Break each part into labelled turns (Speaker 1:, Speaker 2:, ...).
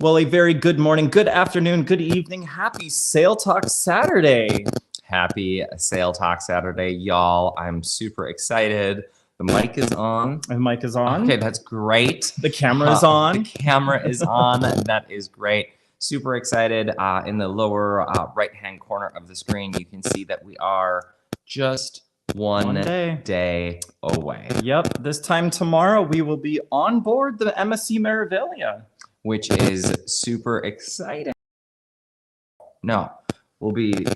Speaker 1: Well, a very good morning, good afternoon, good evening. Happy Sale Talk Saturday.
Speaker 2: Happy Sale Talk Saturday, y'all. I'm super excited. The mic is on.
Speaker 1: The mic is on.
Speaker 2: Okay, that's great.
Speaker 1: The camera is on.
Speaker 2: The camera is on. That is great. Super excited. In the lower right-hand corner of the screen, you can see that we are just one day away.
Speaker 1: Yep. This time tomorrow, we will be on board the MSC Meraviglia,
Speaker 2: which is super exciting. No, we'll be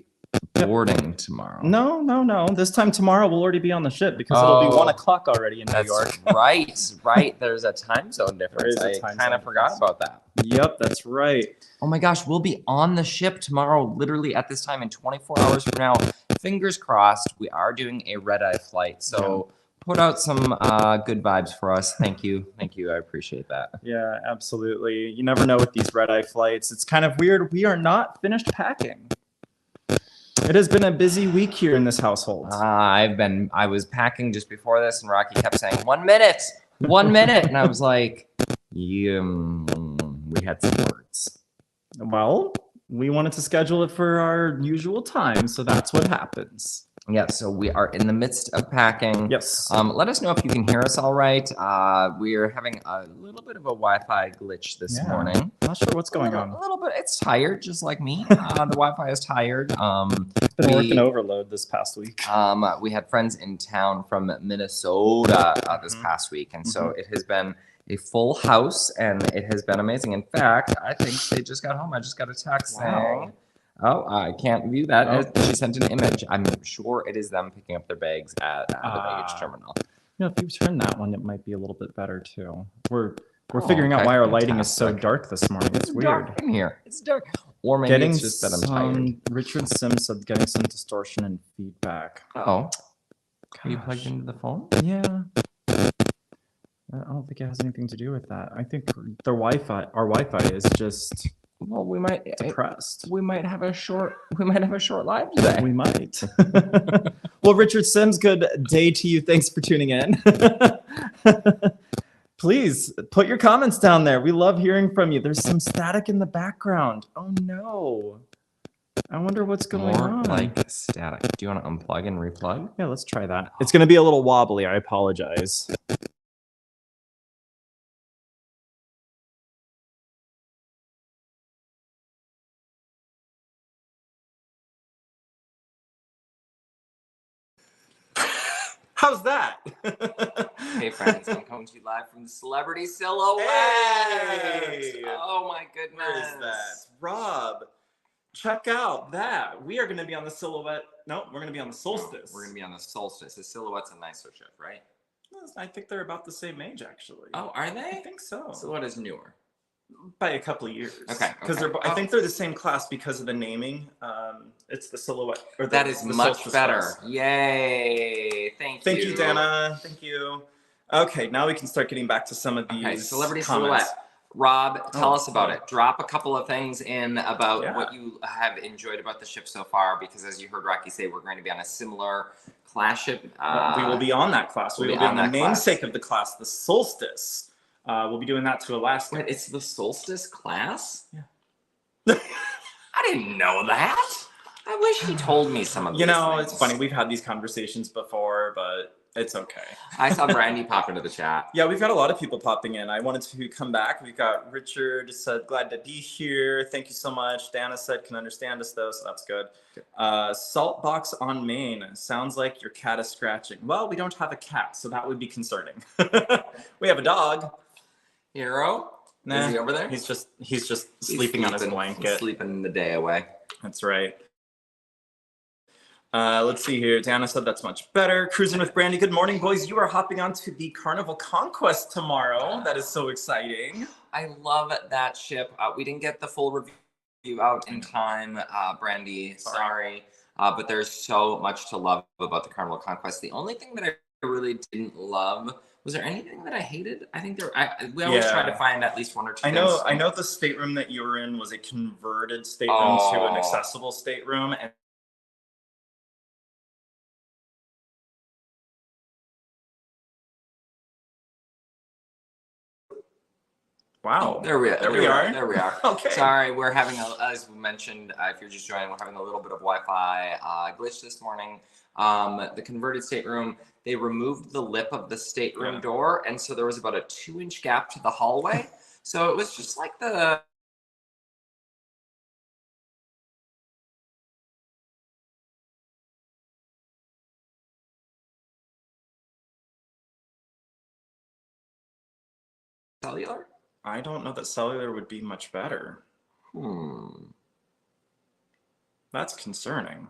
Speaker 2: boarding tomorrow.
Speaker 1: No. This time tomorrow, we'll already be on the ship because it'll be 1 o'clock already in New York.
Speaker 2: Right. There's a time zone difference. I kind of forgot about that.
Speaker 1: Yep, that's right.
Speaker 2: Oh my gosh, we'll be on the ship tomorrow, literally at this time in 24 hours from now. Fingers crossed. We are doing a red-eye flight, so put out some good vibes for us. Thank you. I appreciate that.
Speaker 1: Yeah, absolutely. You never know with these red-eye flights. It's kind of weird. We are not finished packing. It has been a busy week here in this household.
Speaker 2: I was packing just before this, and Rocky kept saying, 1 minute, 1 minute. And I was like, we had some words.
Speaker 1: Well, we wanted to schedule it for our usual time, so that's what happens.
Speaker 2: Yeah, so we are in the midst of packing.
Speaker 1: Yes.
Speaker 2: Let us know if you can hear us all right. We are having a little bit of a Wi-Fi glitch this morning.
Speaker 1: Not sure what's going on.
Speaker 2: A little bit. It's tired, just like me. The Wi-Fi is tired.
Speaker 1: Been working overload this past week.
Speaker 2: We had friends in town from Minnesota this past week, and so it has been a full house, and it has been amazing. In fact, I think they just got home. I just got a text saying, oh, I can't view that. She sent an image. I'm sure it is them picking up their bags at the baggage terminal.
Speaker 1: You know, if you turn that one, it might be a little bit better too. We're figuring out why our lighting is so dark this morning. It's weird.
Speaker 2: Dark in here. It's dark. Or maybe it's just that I'm tired.
Speaker 1: Richard Sims said getting some distortion and feedback.
Speaker 2: Oh. Are you plugged into the phone?
Speaker 1: Yeah. I don't think it has anything to do with that. I think our Wi-Fi is just depressed.
Speaker 2: We might have a short live today.
Speaker 1: We might. Well, Richard Sims, good day to you. Thanks for tuning in. Please put your comments down there. We love hearing from you. There's some static in the background. Oh no. I wonder what's going on.
Speaker 2: More like static. Do you want to unplug and replug?
Speaker 1: Yeah, let's try that. It's going to be a little wobbly. I apologize. How's that?
Speaker 2: Hey friends, I'm coming to you live from the Celebrity Silhouette.
Speaker 1: Hey!
Speaker 2: Oh my goodness.
Speaker 1: Where is that? Rob, check out that. We are going to be on the Silhouette. No, we're going to be on the Solstice.
Speaker 2: We're going to be on the Solstice. The Silhouette's a nicer ship, right?
Speaker 1: I think they're about the same age, actually.
Speaker 2: Oh, are they?
Speaker 1: I think so.
Speaker 2: Silhouette is newer.
Speaker 1: By a couple of years.
Speaker 2: Okay.
Speaker 1: Because I think they're the same class because of the naming. It's the Silhouette.
Speaker 2: That is much better. Yay! Thank you.
Speaker 1: Thank you, Dana. Thank you. Okay, now we can start getting back to some of these.
Speaker 2: Okay, Celebrity
Speaker 1: comments.
Speaker 2: Silhouette. Rob, tell us about it. Drop a couple of things in about what you have enjoyed about the ship so far, because as you heard Rocky say, we're going to be on a similar class ship.
Speaker 1: We will be on that class. We will be on the namesake of the class, the Solstice. We'll be doing that to Alaska.
Speaker 2: Wait, it's the Solstice class?
Speaker 1: Yeah.
Speaker 2: I didn't know that. I wish he told me some of these things.
Speaker 1: It's funny. We've had these conversations before, but it's okay.
Speaker 2: I saw Brandy pop into the chat.
Speaker 1: Yeah, we've got a lot of people popping in. I wanted to come back. We've got Richard said, glad to be here. Thank you so much. Dana said, can understand us though, so that's good. Salt box on Maine. Sounds like your cat is scratching. Well, we don't have a cat, so that would be concerning. We have a dog.
Speaker 2: Hero?
Speaker 1: Nah,
Speaker 2: is he over there?
Speaker 1: He's just sleeping on his blanket.
Speaker 2: He's sleeping the day away.
Speaker 1: That's right. Let's see here. Dana said that's much better. Cruising with Brandy. Good morning, boys. You are hopping onto the Carnival Conquest tomorrow. That is so exciting.
Speaker 2: I love that ship. We didn't get the full review out in time, Brandy. Sorry. But there's so much to love about the Carnival Conquest. The only thing that I really didn't love, was there anything that I hated? I think we always try to find at least one or two things.
Speaker 1: I know the stateroom that you were in was a converted stateroom to an accessible stateroom, and Wow.
Speaker 2: There we are.
Speaker 1: There we are.
Speaker 2: There we are.
Speaker 1: Okay.
Speaker 2: Sorry, we're having, as we mentioned, if you're just joining, we're having a little bit of Wi-Fi glitch this morning. The converted stateroom, they removed the lip of the stateroom door, and so there was about a 2-inch gap to the hallway. So it was just like the cellular.
Speaker 1: I don't know that cellular would be much better. That's concerning.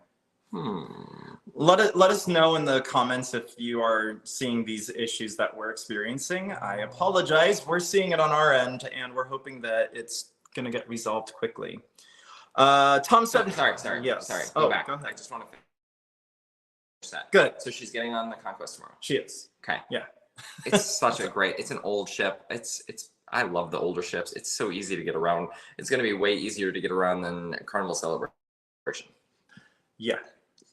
Speaker 1: Let us know in the comments if you are seeing these issues that we're experiencing. I apologize. We're seeing it on our end, and we're hoping that it's going to get resolved quickly. Tom said...
Speaker 2: Sorry.
Speaker 1: Yes.
Speaker 2: Sorry.
Speaker 1: Go
Speaker 2: back.
Speaker 1: Go ahead.
Speaker 2: I just want to finish that.
Speaker 1: Good.
Speaker 2: So she's getting on the Conquest tomorrow.
Speaker 1: She is.
Speaker 2: Okay.
Speaker 1: Yeah.
Speaker 2: It's such a great... It's an old ship. I love the older ships. It's so easy to get around. It's going to be way easier to get around than Carnival Celebration.
Speaker 1: Yeah.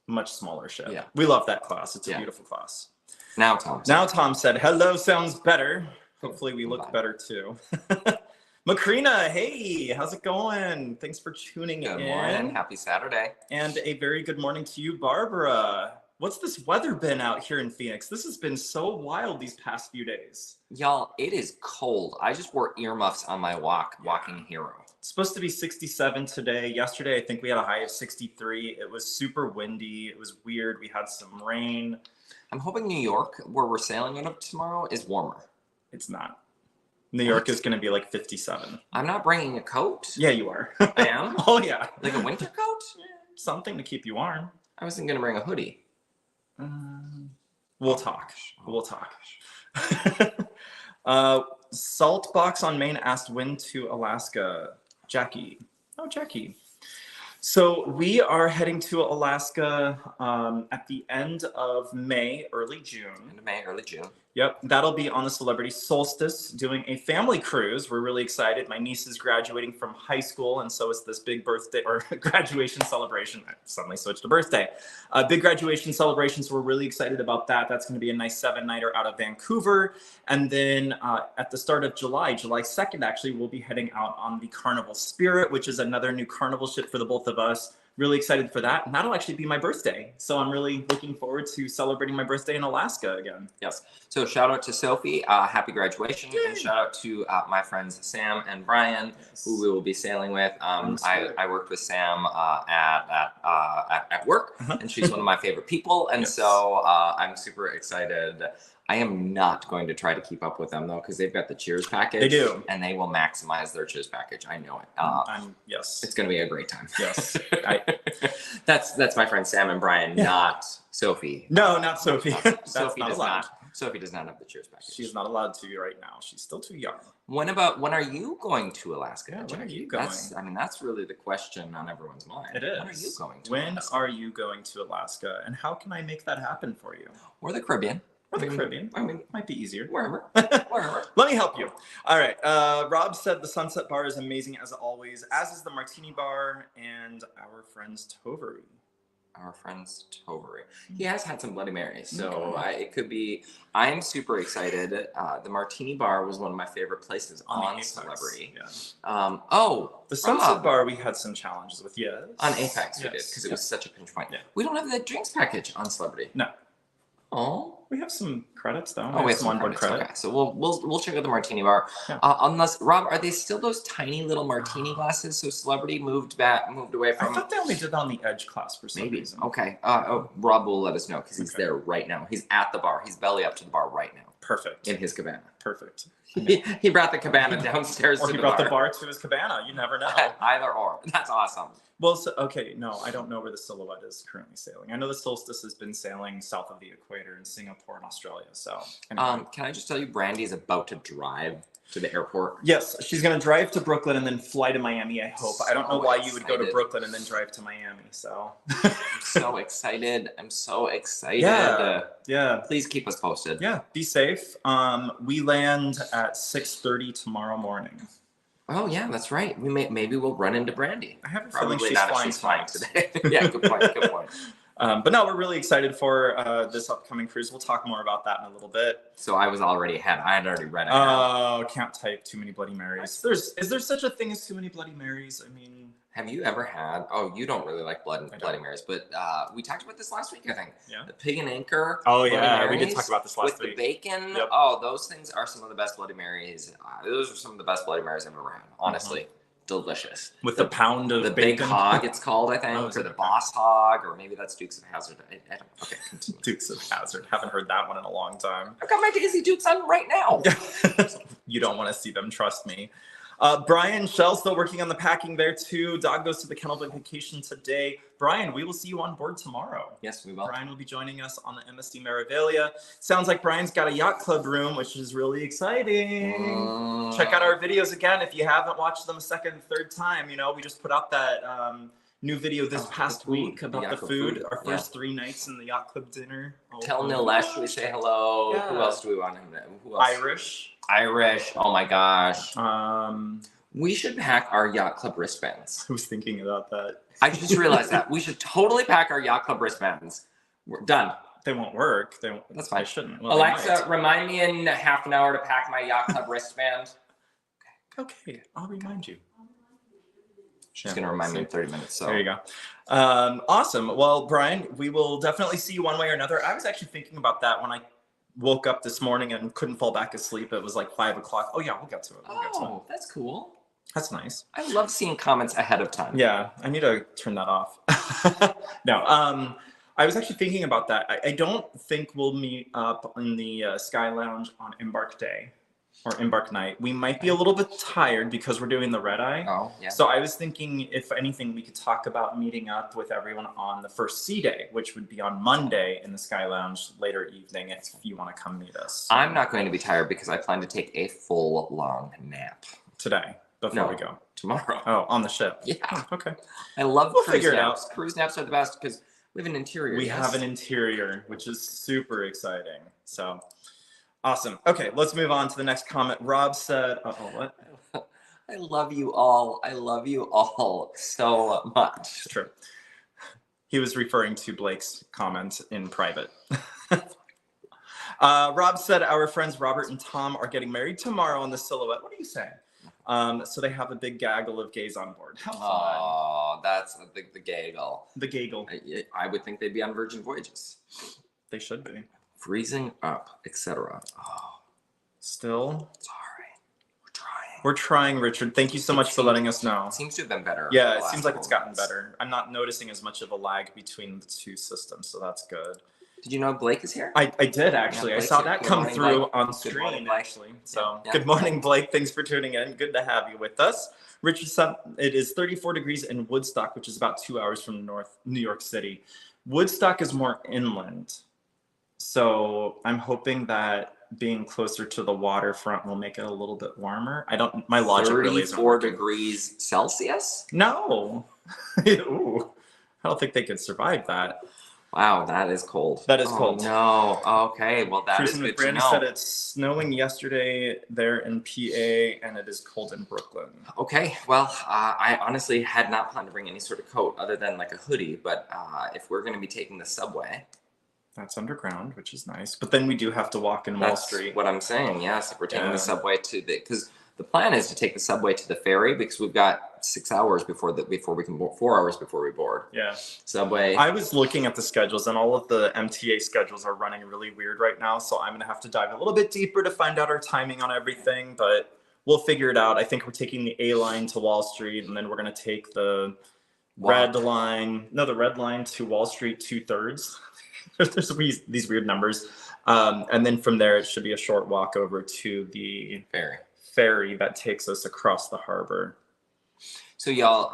Speaker 1: Much smaller ship.
Speaker 2: Yeah.
Speaker 1: We love that class. It's a beautiful class.
Speaker 2: Now Tom
Speaker 1: said, hello sounds better. Hopefully we look better too. Macrina, hey, how's it going? Thanks for tuning in.
Speaker 2: Good morning. Happy Saturday.
Speaker 1: And a very good morning to you, Barbara. What's this weather been out here in Phoenix? This has been so wild these past few days.
Speaker 2: Y'all, it is cold. I just wore earmuffs on my walking hero.
Speaker 1: It's supposed to be 67 today. Yesterday, I think we had a high of 63. It was super windy. It was weird. We had some rain.
Speaker 2: I'm hoping New York, where we're sailing out of tomorrow, is warmer.
Speaker 1: It's not. New York is going to be like 57.
Speaker 2: I'm not bringing a coat.
Speaker 1: Yeah, you are.
Speaker 2: I am?
Speaker 1: Oh, yeah.
Speaker 2: Like a winter coat?
Speaker 1: Something to keep you warm.
Speaker 2: I wasn't going to bring a hoodie.
Speaker 1: We'll talk. We'll talk. Saltbox on Main asked when to Alaska. Jackie. Oh, Jackie. So we are heading to Alaska at the end of May, early June.
Speaker 2: End of May, early June.
Speaker 1: Yep, that'll be on the Celebrity Solstice, doing a family cruise. We're really excited. My niece is graduating from high school, and so it's this big birthday or graduation celebration. I suddenly switched to birthday. Big graduation celebration, so we're really excited about that. That's going to be a nice 7-nighter out of Vancouver. And then at the start of July 2nd, actually, we'll be heading out on the Carnival Spirit, which is another new Carnival ship for the both of us. Really excited for that. And that'll actually be my birthday. So I'm really looking forward to celebrating my birthday in Alaska again.
Speaker 2: Yes. So shout out to Sophie. Happy graduation. Yay. And shout out to my friends Sam and Brian, who we will be sailing with. I worked with Sam at work, and she's one of my favorite people. And so I'm super excited. I am not going to try to keep up with them though, because they've got the Cheers package.
Speaker 1: They do,
Speaker 2: and they will maximize their Cheers package. I know it.
Speaker 1: Yes,
Speaker 2: it's going to be a great time.
Speaker 1: Yes,
Speaker 2: that's my friend Sam and Brian, not Sophie.
Speaker 1: No, not Sophie.
Speaker 2: Sophie does not. Sophie does not have the Cheers package.
Speaker 1: She's not allowed to right now. She's still too young.
Speaker 2: When are you going to Alaska?
Speaker 1: Yeah, when are you going?
Speaker 2: That's really the question on everyone's mind.
Speaker 1: It is.
Speaker 2: When are you going to
Speaker 1: Alaska? Are you going to Alaska? And how can I make that happen for you?
Speaker 2: Or the Caribbean.
Speaker 1: Or the Caribbean. I mean, might be easier.
Speaker 2: Wherever.
Speaker 1: Let me help you. All right. Rob said the Sunset Bar is amazing as always, as is the Martini Bar and our friends Tovery.
Speaker 2: He has had some Bloody Marys, so it could be. I am super excited. The Martini Bar was one of my favorite places on Celebrity. Yeah.
Speaker 1: The Sunset Bar we had some challenges with. Yes.
Speaker 2: On Apex we did, because it was such a pinch point. Yeah. We don't have that drinks package on Celebrity.
Speaker 1: No.
Speaker 2: Oh.
Speaker 1: We have some credits though.
Speaker 2: Oh, we have some onboard credit. Okay, so we'll check out the Martini Bar. Yeah. Unless Rob, are they still those tiny little martini glasses? So Celebrity moved away from.
Speaker 1: I thought they only did that on the Edge class for some reason.
Speaker 2: Okay. Rob will let us know because he's there right now. He's at the bar. He's belly up to the bar right now.
Speaker 1: Perfect.
Speaker 2: In his cabana.
Speaker 1: Perfect.
Speaker 2: He brought the cabana downstairs.
Speaker 1: Or he brought the bar to his cabana. You never know.
Speaker 2: Either or. That's awesome.
Speaker 1: Well, okay, no, I don't know where the Silhouette is currently sailing. I know the Solstice has been sailing south of the equator in Singapore and Australia. So, anyway.
Speaker 2: Can I just tell you, Brandy's about to drive to the airport?
Speaker 1: Yes, she's going to drive to Brooklyn and then fly to Miami, I hope. I don't know why you would go to Brooklyn and then drive to Miami, so.
Speaker 2: I'm so excited.
Speaker 1: Yeah.
Speaker 2: Please keep us posted.
Speaker 1: Yeah, be safe. We land at 6:30 tomorrow morning.
Speaker 2: Oh yeah, that's right. Maybe we'll run into Brandy.
Speaker 1: I have a feeling she's flying
Speaker 2: today. Yeah, good point.
Speaker 1: But no, we're really excited for this upcoming cruise. We'll talk more about that in a little bit.
Speaker 2: So I was already ahead. I had already read ahead.
Speaker 1: Oh, can't type too many Bloody Marys. Is there such a thing as too many Bloody Marys? I mean,
Speaker 2: have you ever had? Oh, you don't really like Bloody Marys, but we talked about this last week, I think.
Speaker 1: Yeah.
Speaker 2: The pig and anchor.
Speaker 1: Oh
Speaker 2: Bloody
Speaker 1: yeah,
Speaker 2: Marys
Speaker 1: we did talk about this last
Speaker 2: with
Speaker 1: week.
Speaker 2: The bacon.
Speaker 1: Yep.
Speaker 2: Oh, those things are some of the best Bloody Marys. Those are some of the best Bloody Marys I've ever had. Honestly, delicious.
Speaker 1: With the pound of
Speaker 2: the
Speaker 1: bacon.
Speaker 2: Big Hog, it's called, I think, or the Boss Hog, or maybe that's Dukes of Hazzard. I don't. Okay, continue.
Speaker 1: Dukes of Hazzard. Haven't heard that one in a long time.
Speaker 2: I've got my Daisy Dukes on right now.
Speaker 1: You don't want to see them, trust me. Brian, Shell's still working on the packing there too. Dog goes to the kennel vacation today. Brian, we will see you on board tomorrow.
Speaker 2: Yes, we will.
Speaker 1: Brian will be joining us on the MSC Meraviglia. Sounds like Brian's got a yacht club room, which is really exciting. Check out our videos again if you haven't watched them a second, third time. You know, we just put out that new video this past week about the food. Our first 3 nights in the yacht club dinner.
Speaker 2: Tell Nilesh, should we say hello?
Speaker 1: Yeah.
Speaker 2: Who else do we want him to? Who else?
Speaker 1: Irish.
Speaker 2: Oh my gosh.
Speaker 1: We
Speaker 2: should pack our yacht club wristbands.
Speaker 1: I was thinking about that.
Speaker 2: I just realized that. We should totally pack our yacht club wristbands. We're done.
Speaker 1: They won't work.
Speaker 2: That's fine.
Speaker 1: They shouldn't. Well,
Speaker 2: Alexa, remind me in half an hour to pack my yacht club wristband.
Speaker 1: Okay, I'll remind you.
Speaker 2: She's going to remind me in 30 minutes. So
Speaker 1: there you go. Awesome. Well, Brian, we will definitely see you one way or another. I was actually thinking about that when I woke up this morning and couldn't fall back asleep. It was like 5 o'clock. Oh yeah, we'll get to it.
Speaker 2: That's cool.
Speaker 1: That's nice.
Speaker 2: I love seeing comments ahead of time.
Speaker 1: Yeah, I need to turn that off. No, I was actually thinking about that. I don't think we'll meet up in the Sky Lounge on Embark Day or Embark Night. We might be a little bit tired because we're doing the red eye.
Speaker 2: Oh, yeah.
Speaker 1: So I was thinking, if anything, we could talk about meeting up with everyone on the first sea day, which would be on Monday in the Sky Lounge later evening if you want to come meet us.
Speaker 2: I'm not going to be tired because I plan to take a full long nap.
Speaker 1: Today. Before we go.
Speaker 2: Tomorrow.
Speaker 1: Oh, on the ship.
Speaker 2: Yeah.
Speaker 1: Oh, okay.
Speaker 2: I love
Speaker 1: We'll
Speaker 2: cruise
Speaker 1: figure it
Speaker 2: naps.
Speaker 1: out.
Speaker 2: Cruise naps are the best because we have an interior.
Speaker 1: We have an interior, which is super exciting. So awesome. Okay, let's move on to the next comment. Rob said, what?
Speaker 2: I love you all. I love you all so much.
Speaker 1: It's true. He was referring to Blake's comment in private. Rob said, our friends Robert and Tom are getting married tomorrow on the Silhouette. What are you saying? So they have a big gaggle of gays on board. How fun.
Speaker 2: Oh, that's the gaggle.
Speaker 1: The gaggle.
Speaker 2: I would think they'd be on Virgin Voyages.
Speaker 1: They should be.
Speaker 2: Freezing up, etc. Oh,
Speaker 1: still?
Speaker 2: Sorry. We're trying.
Speaker 1: We're trying, Richard. Thank you so much for letting us know.
Speaker 2: It seems to have been better.
Speaker 1: Yeah, it seems like it's gotten better. I'm not noticing as much of a lag between the two systems, so that's good.
Speaker 2: Did you know Blake is here?
Speaker 1: I did, actually.
Speaker 2: Yeah,
Speaker 1: I saw that come through
Speaker 2: Blake.
Speaker 1: on
Speaker 2: Good
Speaker 1: screen,
Speaker 2: morning,
Speaker 1: actually. So,
Speaker 2: yeah.
Speaker 1: Good morning, Blake. Thanks for tuning in. Good to have you with us. Richard said it is 34 degrees in Woodstock, which is about 2 hours from New York City. Woodstock is more inland. So I'm hoping that being closer to the waterfront will make it a little bit warmer. My logic really isn't
Speaker 2: 34
Speaker 1: working.
Speaker 2: degrees Celsius?
Speaker 1: No. Ooh, I don't think they could survive that.
Speaker 2: Wow, that is cold.
Speaker 1: That is cold.
Speaker 2: No. Okay, well that is good to
Speaker 1: Brandon
Speaker 2: know.
Speaker 1: said it's snowing yesterday there in PA, and it is cold in Brooklyn.
Speaker 2: Okay, well, I honestly had not planned to bring any sort of coat other than like a hoodie, but if we're going to be taking the subway.
Speaker 1: That's underground, which is nice. But then we do have to walk in Wall Street.
Speaker 2: That's what I'm saying, yes. If we're taking the subway because the plan is to take the subway to the ferry because we've got 6 hours before we can board, 4 hours before we board.
Speaker 1: Yeah.
Speaker 2: Subway.
Speaker 1: I was looking at the schedules, and all of the MTA schedules are running really weird right now. So I'm going to have to dive a little bit deeper to find out our timing on everything. But we'll figure it out. I think we're taking the A line to Wall Street, and then we're going to take the red line to Wall Street 2/3. There's these weird numbers. And then from there, it should be a short walk over to the ferry that takes us across the harbor.
Speaker 2: So y'all,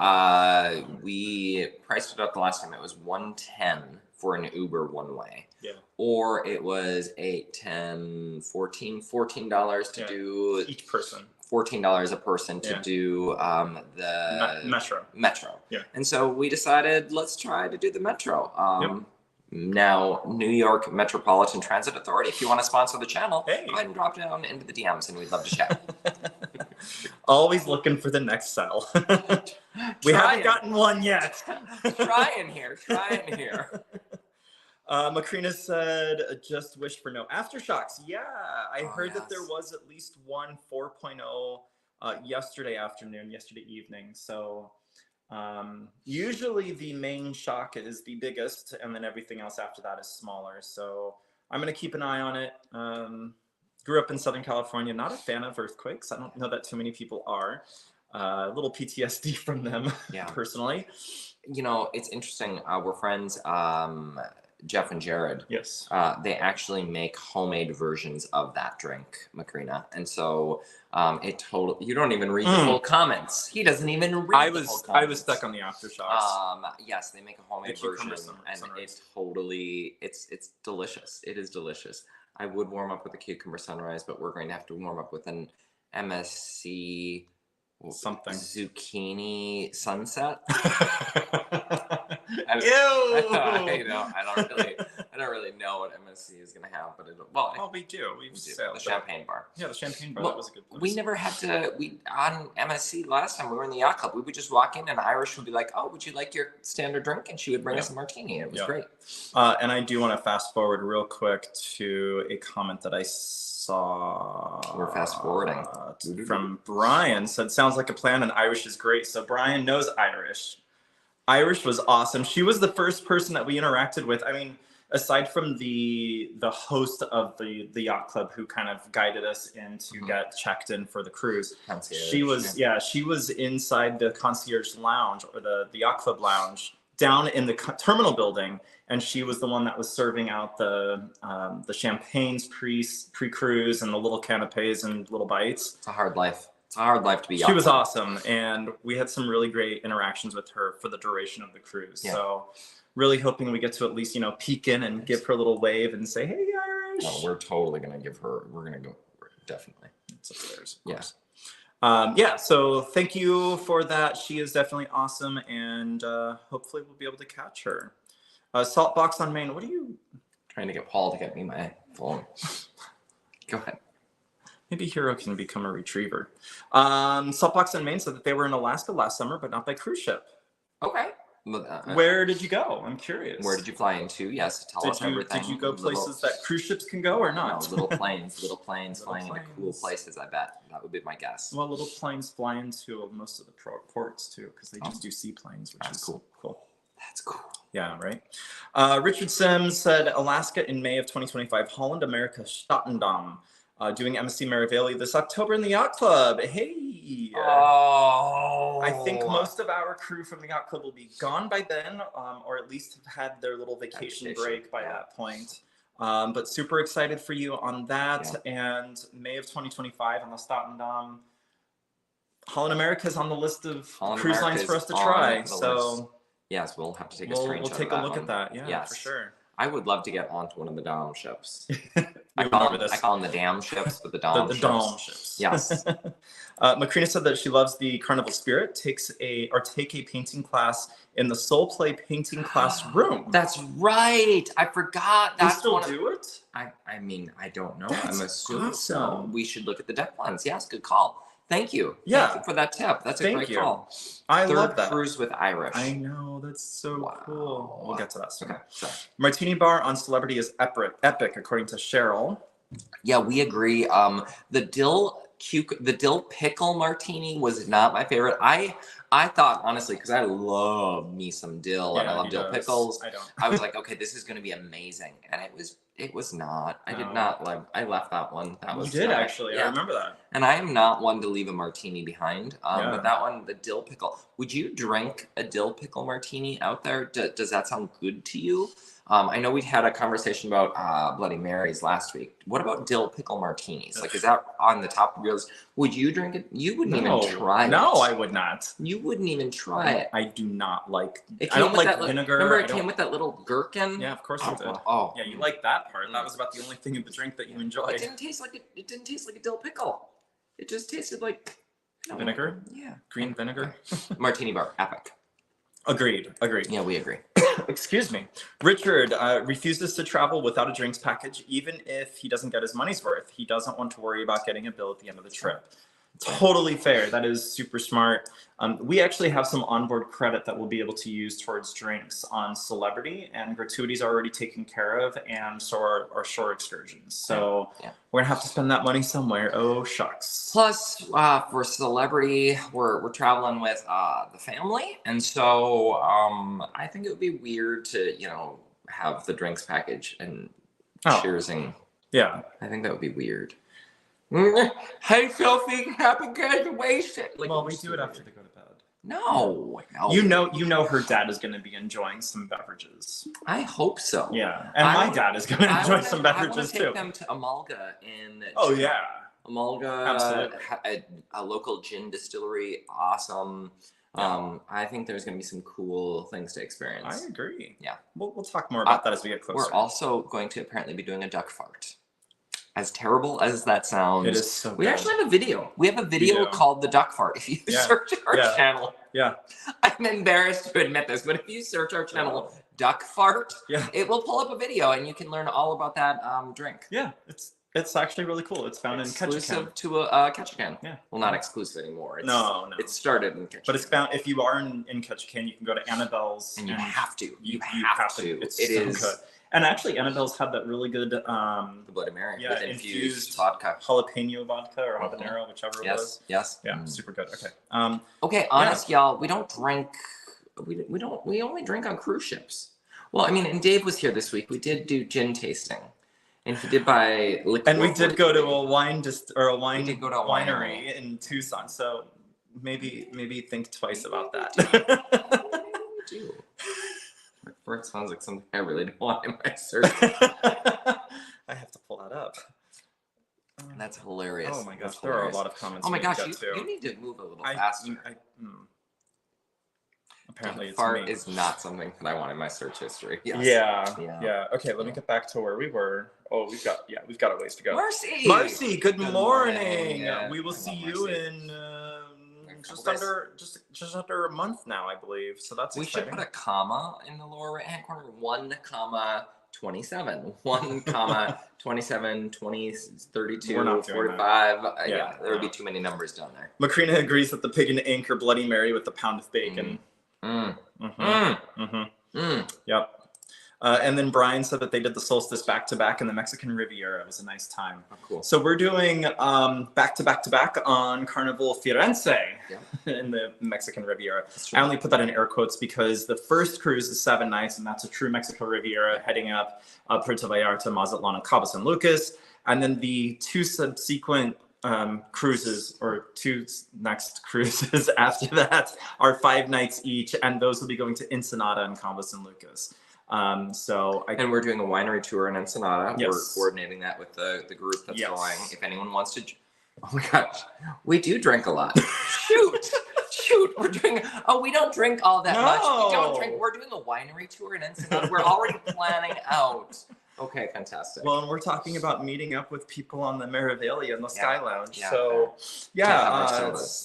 Speaker 2: we priced it up the last time. It was $110 for an Uber one way. Yeah. Or it was $8, $10, $14 to do
Speaker 1: each person.
Speaker 2: $14 a person to do the metro. Yeah. And so we decided, let's try to do the metro. Now, New York Metropolitan Transit Authority, if you want to sponsor the channel, go ahead and drop down into the DMs and we'd love to chat.
Speaker 1: Always looking for the next sell. We haven't gotten one yet.
Speaker 2: Trying here.
Speaker 1: Macrina said, just wish for no aftershocks. Yeah, I heard that there
Speaker 2: yes.
Speaker 1: was at least one 4.0 yesterday evening. So usually the main shock is the biggest, and then everything else after that is smaller. So I'm going to keep an eye on it. Grew up in Southern California, not a fan of earthquakes. I don't know that too many people are. A little PTSD from them,
Speaker 2: Yeah.
Speaker 1: personally.
Speaker 2: You know, it's interesting. We're friends, Jeff and Jared.
Speaker 1: Yes.
Speaker 2: They actually make homemade versions of that drink, Macrina. And so it totally, you don't even read the full comments. He doesn't even read the full comments.
Speaker 1: I was stuck on the aftershocks.
Speaker 2: Yes, they make a homemade version, and it's totally, it's delicious. It is delicious. I would warm up with a cucumber sunrise, but we're going to have to warm up with an MSC
Speaker 1: something
Speaker 2: zucchini sunset.
Speaker 1: Ew!
Speaker 2: I don't really know what MSC is gonna have, but
Speaker 1: we do. We
Speaker 2: the champagne bar.
Speaker 1: Yeah, the champagne bar. That was a good place.
Speaker 2: We never had to. On MSC last time we were in the yacht club. We would just walk in, and Irish would be like, "Oh, would you like your standard drink?" And she would bring us a martini. It was great.
Speaker 1: And I do want to fast forward real quick to a comment that I saw.
Speaker 2: We're fast forwarding
Speaker 1: from Brian. Said, "Sounds like a plan, and Irish is great." So Brian knows Irish. Irish was awesome. She was the first person that we interacted with. I mean, aside from the host of the yacht club who kind of guided us in to get checked in for the cruise.
Speaker 2: Concierge,
Speaker 1: she was inside the concierge lounge, or the yacht club lounge, down in the terminal building, and she was the one that was serving out the champagnes pre-cruise and the little canapes and little bites.
Speaker 2: It's a hard life. It's a hard life to be.
Speaker 1: She was awesome, and we had some really great interactions with her for the duration of the cruise. Yeah. So really hoping we get to at least, peek in and give her a little wave and say, "Hey, Irish."
Speaker 2: No, we're totally going to give her, we're going to go, definitely.
Speaker 1: It's upstairs.
Speaker 2: Yes.
Speaker 1: So thank you for that. She is definitely awesome, and hopefully we'll be able to catch her. Saltbox on Main, what are you?
Speaker 2: Trying to get Paul to get me my phone. Go ahead.
Speaker 1: Maybe Hero can become a retriever. Saltbox on Main said that they were in Alaska last summer, but not by cruise ship.
Speaker 2: Okay.
Speaker 1: Where did you go? I'm curious.
Speaker 2: Where did you fly into? Yes, tell us everything.
Speaker 1: Did you go places that cruise ships can go or not?
Speaker 2: No, little planes flying into cool places, I bet. That would be my guess.
Speaker 1: Well, little planes fly into most of the ports too, because they just do seaplanes, which is cool.
Speaker 2: That's cool.
Speaker 1: Yeah, right. Richard Sims said, Alaska in May of 2025, Holland America Stattendam. Doing MSC Meraviglia this October in the Yacht Club. Hey!
Speaker 2: Oh!
Speaker 1: I think most of our crew from the Yacht Club will be gone by then, or at least have had their little vacation break by that point. But super excited for you on that. Yeah. And May of 2025 on the Stattendam. Holland America is on the list of cruise lines for us to try. So
Speaker 2: yes, we'll have to take a screenshot.
Speaker 1: We'll take a look at that. Yeah, for sure.
Speaker 2: I would love to get onto one of the Dom ships. I call them the Dam ships, but the Dom ships.
Speaker 1: The Dom ships.
Speaker 2: Yes.
Speaker 1: Macrina said that she loves the carnival spirit. Take a painting class in the Soul Play painting class room.
Speaker 2: That's right. I forgot.
Speaker 1: That's still do it?
Speaker 2: I mean, I don't know.
Speaker 1: That's
Speaker 2: I'm assuming
Speaker 1: awesome.
Speaker 2: So. We should look at the deck plans. Yes, good call. Thank you.
Speaker 1: Yeah.
Speaker 2: Thank you for that tip. That's a great call.
Speaker 1: I love that.
Speaker 2: Third cruise with Irish.
Speaker 1: I know. That's so cool. We'll get to that soon.
Speaker 2: Okay, sorry.
Speaker 1: Martini bar on Celebrity is epic, according to Cheryl.
Speaker 2: Yeah, we agree. The dill pickle martini was not my favorite. I thought, honestly, because I love me some dill and I love dill pickles. I was like, okay, this is going to be amazing. And it was not. I did not like, I left that one. That was
Speaker 1: actually. Yeah. I remember that.
Speaker 2: And I am not one to leave a martini behind. But that one, the dill pickle. Would you drink a dill pickle martini out there? Does that sound good to you? I know we had a conversation about Bloody Marys last week. What about dill pickle martinis? Like, is that on the top of your list? Would you drink it? You wouldn't even try it.
Speaker 1: No, I would not.
Speaker 2: You wouldn't even try it.
Speaker 1: I do not like.
Speaker 2: I don't like
Speaker 1: vinegar.
Speaker 2: Remember, it came with that little gherkin.
Speaker 1: Yeah, of course it did.
Speaker 2: Oh,
Speaker 1: yeah, you like that part. That was about the only thing in the drink that you enjoyed.
Speaker 2: It didn't taste like it didn't taste like a dill pickle. It just tasted like
Speaker 1: vinegar.
Speaker 2: Yeah,
Speaker 1: green vinegar.
Speaker 2: Martini bar, epic.
Speaker 1: Agreed.
Speaker 2: Yeah, we agree.
Speaker 1: Excuse me. Richard refuses to travel without a drinks package, even if he doesn't get his money's worth. He doesn't want to worry about getting a bill at the end of the trip. Totally fair. That is super smart. We actually have some onboard credit that we'll be able to use towards drinks on Celebrity, and gratuities are already taken care of, and so are our shore excursions. So we're gonna have to spend that money somewhere. Oh shucks.
Speaker 2: Plus, for Celebrity, we're traveling with the family, and so I think it would be weird to have the drinks package and cheersing.
Speaker 1: Yeah,
Speaker 2: I think that would be weird. Hey, Sophie, happy graduation.
Speaker 1: Well, we do it after they go to bed.
Speaker 2: No.
Speaker 1: You know her dad is going to be enjoying some beverages.
Speaker 2: I hope so.
Speaker 1: Yeah, and my dad is going to enjoy some beverages
Speaker 2: too. I want to take
Speaker 1: too.
Speaker 2: them to Amalga in.
Speaker 1: Oh yeah.
Speaker 2: Amalga,
Speaker 1: absolutely.
Speaker 2: A local gin distillery, awesome. I think there's going to be some cool things to experience.
Speaker 1: I agree.
Speaker 2: Yeah,
Speaker 1: we'll talk more about that as we get closer.
Speaker 2: We're also going to apparently be doing a duck fart. As terrible as that sounds,
Speaker 1: it is so
Speaker 2: we
Speaker 1: good.
Speaker 2: actually have a video. We have a video called The Duck Fart. If you search our channel, I'm embarrassed to admit this, but if you search our channel, Duck Fart, it will pull up a video and you can learn all about that drink.
Speaker 1: Yeah, it's actually really cool. It's found
Speaker 2: exclusive
Speaker 1: in Ketchikan.
Speaker 2: to a Ketchikan.
Speaker 1: Yeah.
Speaker 2: Well, not exclusive anymore.
Speaker 1: No.
Speaker 2: It started in Ketchikan.
Speaker 1: But it's found, if you are in Ketchikan, you can go to Annabelle's.
Speaker 2: And you have to. You have to.
Speaker 1: It is good. And actually, Annabelle's had that really good
Speaker 2: the Bloody Mary with infused vodka,
Speaker 1: jalapeno vodka or habanero, whichever it was.
Speaker 2: Yes.
Speaker 1: Yeah, super good. Okay.
Speaker 2: Okay, honest, y'all, we don't drink. We only drink on cruise ships. Well, I mean, and Dave was here this week. We did do gin tasting, and he did buy liquor.
Speaker 1: And we did go to a winery in Tucson. So maybe think twice about that.
Speaker 2: We do. It sounds like something I really don't want in my search.
Speaker 1: I have to pull that up.
Speaker 2: That's hilarious.
Speaker 1: Oh my gosh, there are a lot of comments.
Speaker 2: Oh my gosh, you need to move a little faster.
Speaker 1: Apparently, it's
Speaker 2: fart
Speaker 1: me.
Speaker 2: is not something that I want in my search history. Yes.
Speaker 1: Yeah. Okay, let me get back to where we were. Oh, we've got a ways to go.
Speaker 2: Marcy,
Speaker 1: good morning. We will see you
Speaker 2: Marcy.
Speaker 1: in just under a month now, I believe. So that's
Speaker 2: we
Speaker 1: exciting.
Speaker 2: should put a comma in the lower right hand corner. 1,27. 1,27, 20, 32, 45. Yeah, there would be too many numbers down there.
Speaker 1: Macrina agrees that the pig and ink are Bloody Mary with the pound of bacon. Yep. And then Brian said that they did the solstice back to back in the Mexican Riviera. It was a nice time.
Speaker 2: Oh, cool.
Speaker 1: So we're doing back to back on Carnival Firenze in the Mexican Riviera. I only put that in air quotes because the first cruise is 7 nights, and that's a true Mexico Riviera heading up Puerto Vallarta, Mazatlan, and Cabo San Lucas. And then the two subsequent cruises, or two next cruises after that, are 5 nights each, and those will be going to Ensenada and Cabo San Lucas. And we're doing a winery tour in Ensenada.
Speaker 2: Yes. We're coordinating that with the group that's going. If anyone wants to, oh my gosh, we do drink a lot. Shoot, we're doing. Oh, we don't drink all that much. We don't drink. We're doing a winery tour in Ensenada. We're already planning out. Okay, fantastic.
Speaker 1: Well, and we're talking about meeting up with people on the Meraviglia in the Sky Lounge.
Speaker 2: Yeah,
Speaker 1: so,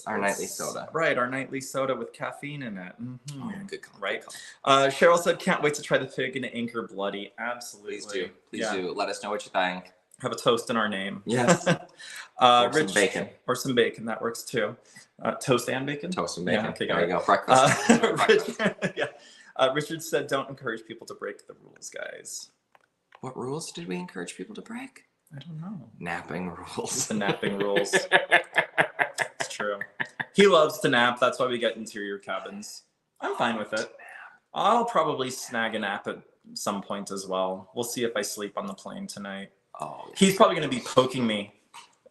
Speaker 2: our nightly soda.
Speaker 1: Right, our nightly soda with caffeine in it. Mm-hmm.
Speaker 2: Oh, yeah, good call.
Speaker 1: Right. Cheryl said, "Can't wait to try the pig and ink or bloody." Absolutely.
Speaker 2: Please do. Let us know what you think.
Speaker 1: Have a toast in our name.
Speaker 2: Yes.
Speaker 1: Or
Speaker 2: some bacon.
Speaker 1: Or some bacon. That works too. Toast and bacon.
Speaker 2: Toast and bacon.
Speaker 1: Yeah, okay,
Speaker 2: there you go. Breakfast.
Speaker 1: Richard said, "Don't encourage people to break the rules, guys."
Speaker 2: What rules did we encourage people to break?
Speaker 1: I don't know.
Speaker 2: Napping rules.
Speaker 1: The napping rules. It's true. He loves to nap. That's why we get interior cabins. I'm fine with it. I'll probably snag a nap at some point as well. We'll see if I sleep on the plane tonight.
Speaker 2: Oh.
Speaker 1: He's probably going to be poking me.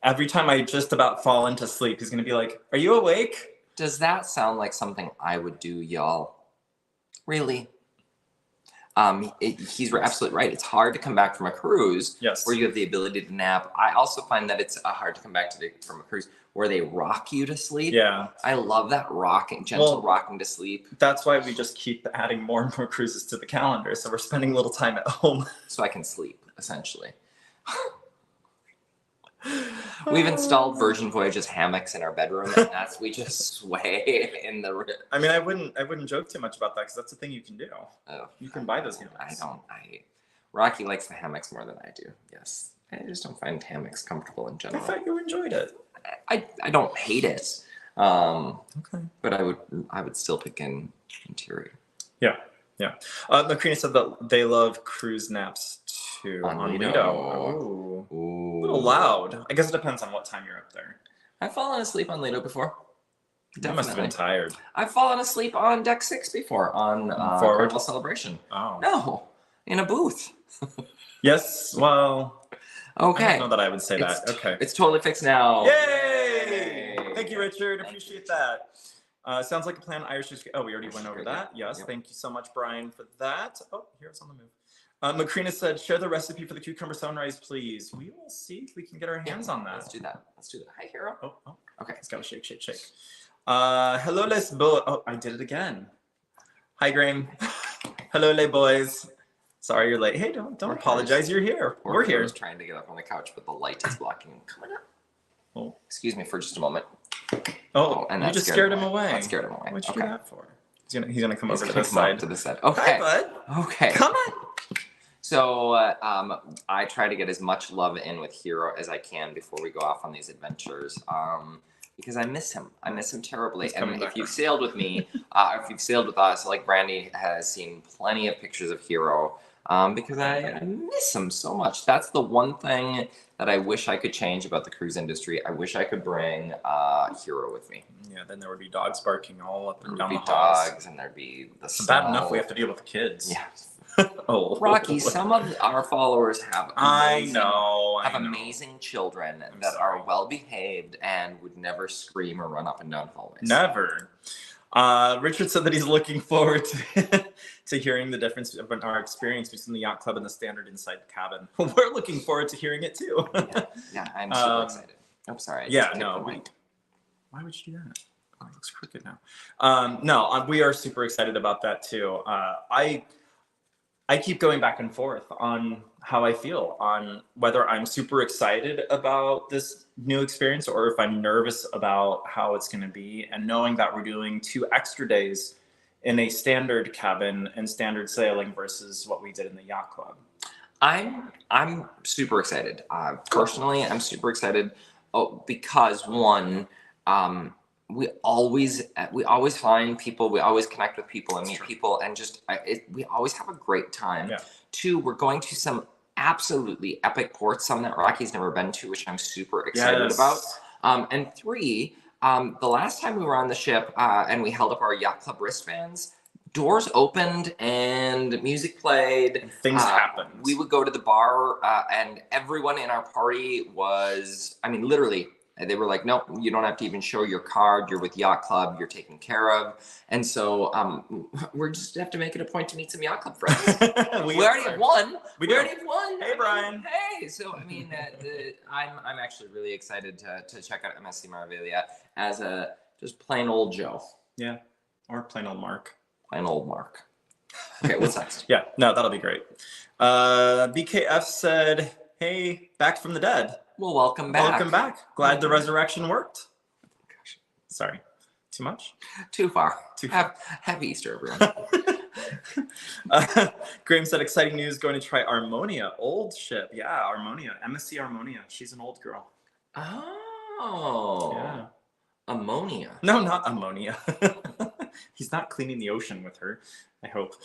Speaker 1: Every time I just about fall into sleep, he's going to be like, "Are you awake?"
Speaker 2: Does that sound like something I would do, y'all? Really? He's absolutely right. It's hard to come back from a cruise where you have the ability to nap. I also find that it's hard to come back from a cruise where they rock you to sleep.
Speaker 1: Yeah.
Speaker 2: I love that gentle rocking to sleep.
Speaker 1: That's why we just keep adding more and more cruises to the calendar. So we're spending a little time at home.
Speaker 2: So I can sleep, essentially. We've installed Virgin Voyages hammocks in our bedroom, and we just sway in the.
Speaker 1: I mean, I wouldn't joke too much about that because that's the thing you can do. Oh, you can buy those hammocks.
Speaker 2: Rocky likes the hammocks more than I do. Yes, I just don't find hammocks comfortable in general.
Speaker 1: I thought you enjoyed it.
Speaker 2: I don't hate it.
Speaker 1: Okay.
Speaker 2: But I would still pick interior.
Speaker 1: Yeah. Macrina said that they love cruise naps too on Lido. Ooh. A little loud. I guess it depends on what time you're up there.
Speaker 2: I've fallen asleep on Lido before.
Speaker 1: You must have been tired.
Speaker 2: I've fallen asleep on deck 6 before on Carnival Celebration.
Speaker 1: Oh.
Speaker 2: No, in a booth.
Speaker 1: Yes, well.
Speaker 2: Okay.
Speaker 1: I don't know that I would say that. Okay.
Speaker 2: It's totally fixed now.
Speaker 1: Yay! Thank you, Richard. Appreciate that. Sounds like a plan. Irish. Oh, we already went over that. Yes. Yep. Thank you so much, Brian, for that. Oh, here's on the move. Macrina said, share the recipe for the cucumber sunrise, please. We will see if we can get our hands on that.
Speaker 2: Let's do that. Hi, Hero.
Speaker 1: Oh.
Speaker 2: Okay.
Speaker 1: It's got to shake. Hello, les boys. Oh, I did it again. Hi, Graham. Hello, les boys. Sorry you're late. Hey, don't apologize. You're here. We're here.
Speaker 2: I was trying to get up on the couch, but the light is blocking him coming up.
Speaker 1: Oh.
Speaker 2: Excuse me for just a moment.
Speaker 1: Oh, and you just scared him away.
Speaker 2: That scared him away.
Speaker 1: What'd you do that for? He's gonna come over to this side.
Speaker 2: Okay.
Speaker 1: Hi, bud.
Speaker 2: Okay.
Speaker 1: Come on.
Speaker 2: So I try to get as much love in with Hero as I can before we go off on these adventures. Because I miss him. I miss him terribly. And if you've sailed with me, if you've sailed with us, like Brandy has seen plenty of pictures of Hero. Because I miss him so much. That's the one thing that I wish I could change about the cruise industry. I wish I could bring Hero with me.
Speaker 1: Yeah, then there would be dogs barking all up and down the halls.
Speaker 2: Dogs, and there'd be the
Speaker 1: It's bad enough we have to deal with the kids.
Speaker 2: Yeah.
Speaker 1: Oh,
Speaker 2: Rocky, some of our followers have amazing children that are well behaved and would never scream or run up and down hallways.
Speaker 1: Never. Richard said that he's looking forward to hearing the difference of our experience between the yacht club and the standard inside the cabin. We're looking forward to hearing it too.
Speaker 2: yeah, I'm super excited. I'm sorry.
Speaker 1: Why would you do that? Oh, it looks crooked now. No, we are super excited about that too. I keep going back and forth on how I feel, on whether I'm super excited about this new experience or if I'm nervous about how it's going to be, and knowing that we're doing 2 extra days in a standard cabin and standard sailing versus what we did in the yacht club.
Speaker 2: I'm super excited. Personally, I'm super excited because one, we always find people, we always connect with people and meet people, and we always have a great time.
Speaker 1: Yeah.
Speaker 2: 2, we're going to some absolutely epic ports, some that Rocky's never been to, which I'm super excited about. And 3, the last time we were on the ship and we held up our yacht club wristbands, doors opened and music played.
Speaker 1: And things happened.
Speaker 2: We would go to the bar and everyone in our party was, I mean, literally, they were like, nope, you don't have to even show your card. You're with Yacht Club. You're taken care of. And so we're just have to make it a point to meet some Yacht Club friends. we already have one. We already have one.
Speaker 1: Hey, Brian.
Speaker 2: Hey. So, I mean, I'm actually really excited to check out MSC Meraviglia as a just plain old Joe.
Speaker 1: Yeah. Or plain old Mark.
Speaker 2: Plain old Mark. Okay, what's next?
Speaker 1: Yeah, no, that'll be great. BKF said, hey, back from the dead.
Speaker 2: Well, welcome back.
Speaker 1: Welcome back. Glad the resurrection worked. Gosh, sorry. Too much?
Speaker 2: Too far. Happy Easter, everyone.
Speaker 1: Graham said, exciting news, going to try Harmonia. Old ship. Yeah, Harmonia. MSC Harmonia. She's an old girl.
Speaker 2: Oh.
Speaker 1: Yeah.
Speaker 2: Ammonia.
Speaker 1: No, not ammonia. He's not cleaning the ocean with her, I hope.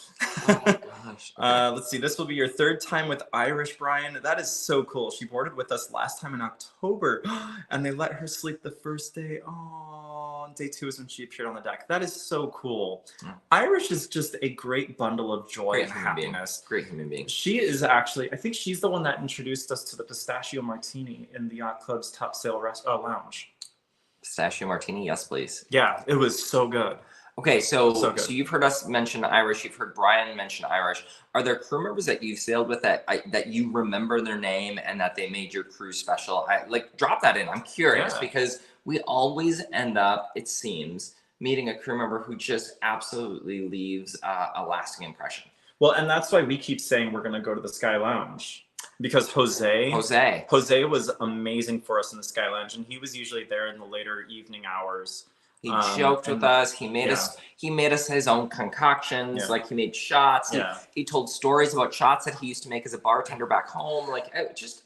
Speaker 2: Oh my gosh. Okay.
Speaker 1: Let's see. This will be your 3rd time with Irish, Brian. That is so cool. She boarded with us last time in October, and they let her sleep the first day. Oh, day 2 is when she appeared on the deck. That is so cool. Irish is just a great bundle of joy and happiness.
Speaker 2: Great human being.
Speaker 1: She is actually, I think she's the one that introduced us to the pistachio martini in the Yacht Club's Top Sail Lounge.
Speaker 2: Pistachio martini, yes, please.
Speaker 1: Yeah, it was so good.
Speaker 2: Okay, so you've heard us mention Irish. You've heard Brian mention Irish. Are there crew members that you've sailed with that you remember their name and that they made your cruise special? Drop that in. I'm curious because we always end up, it seems, meeting a crew member who just absolutely leaves a lasting impression.
Speaker 1: Well, and that's why we keep saying we're going to go to the Sky Lounge. Because Jose was amazing for us in the Sky Lounge, and he was usually there in the later evening hours.
Speaker 2: He joked with us. He made us his own concoctions.
Speaker 1: Yeah.
Speaker 2: Like he made shots.
Speaker 1: Yeah.
Speaker 2: He told stories about shots that he used to make as a bartender back home. Like just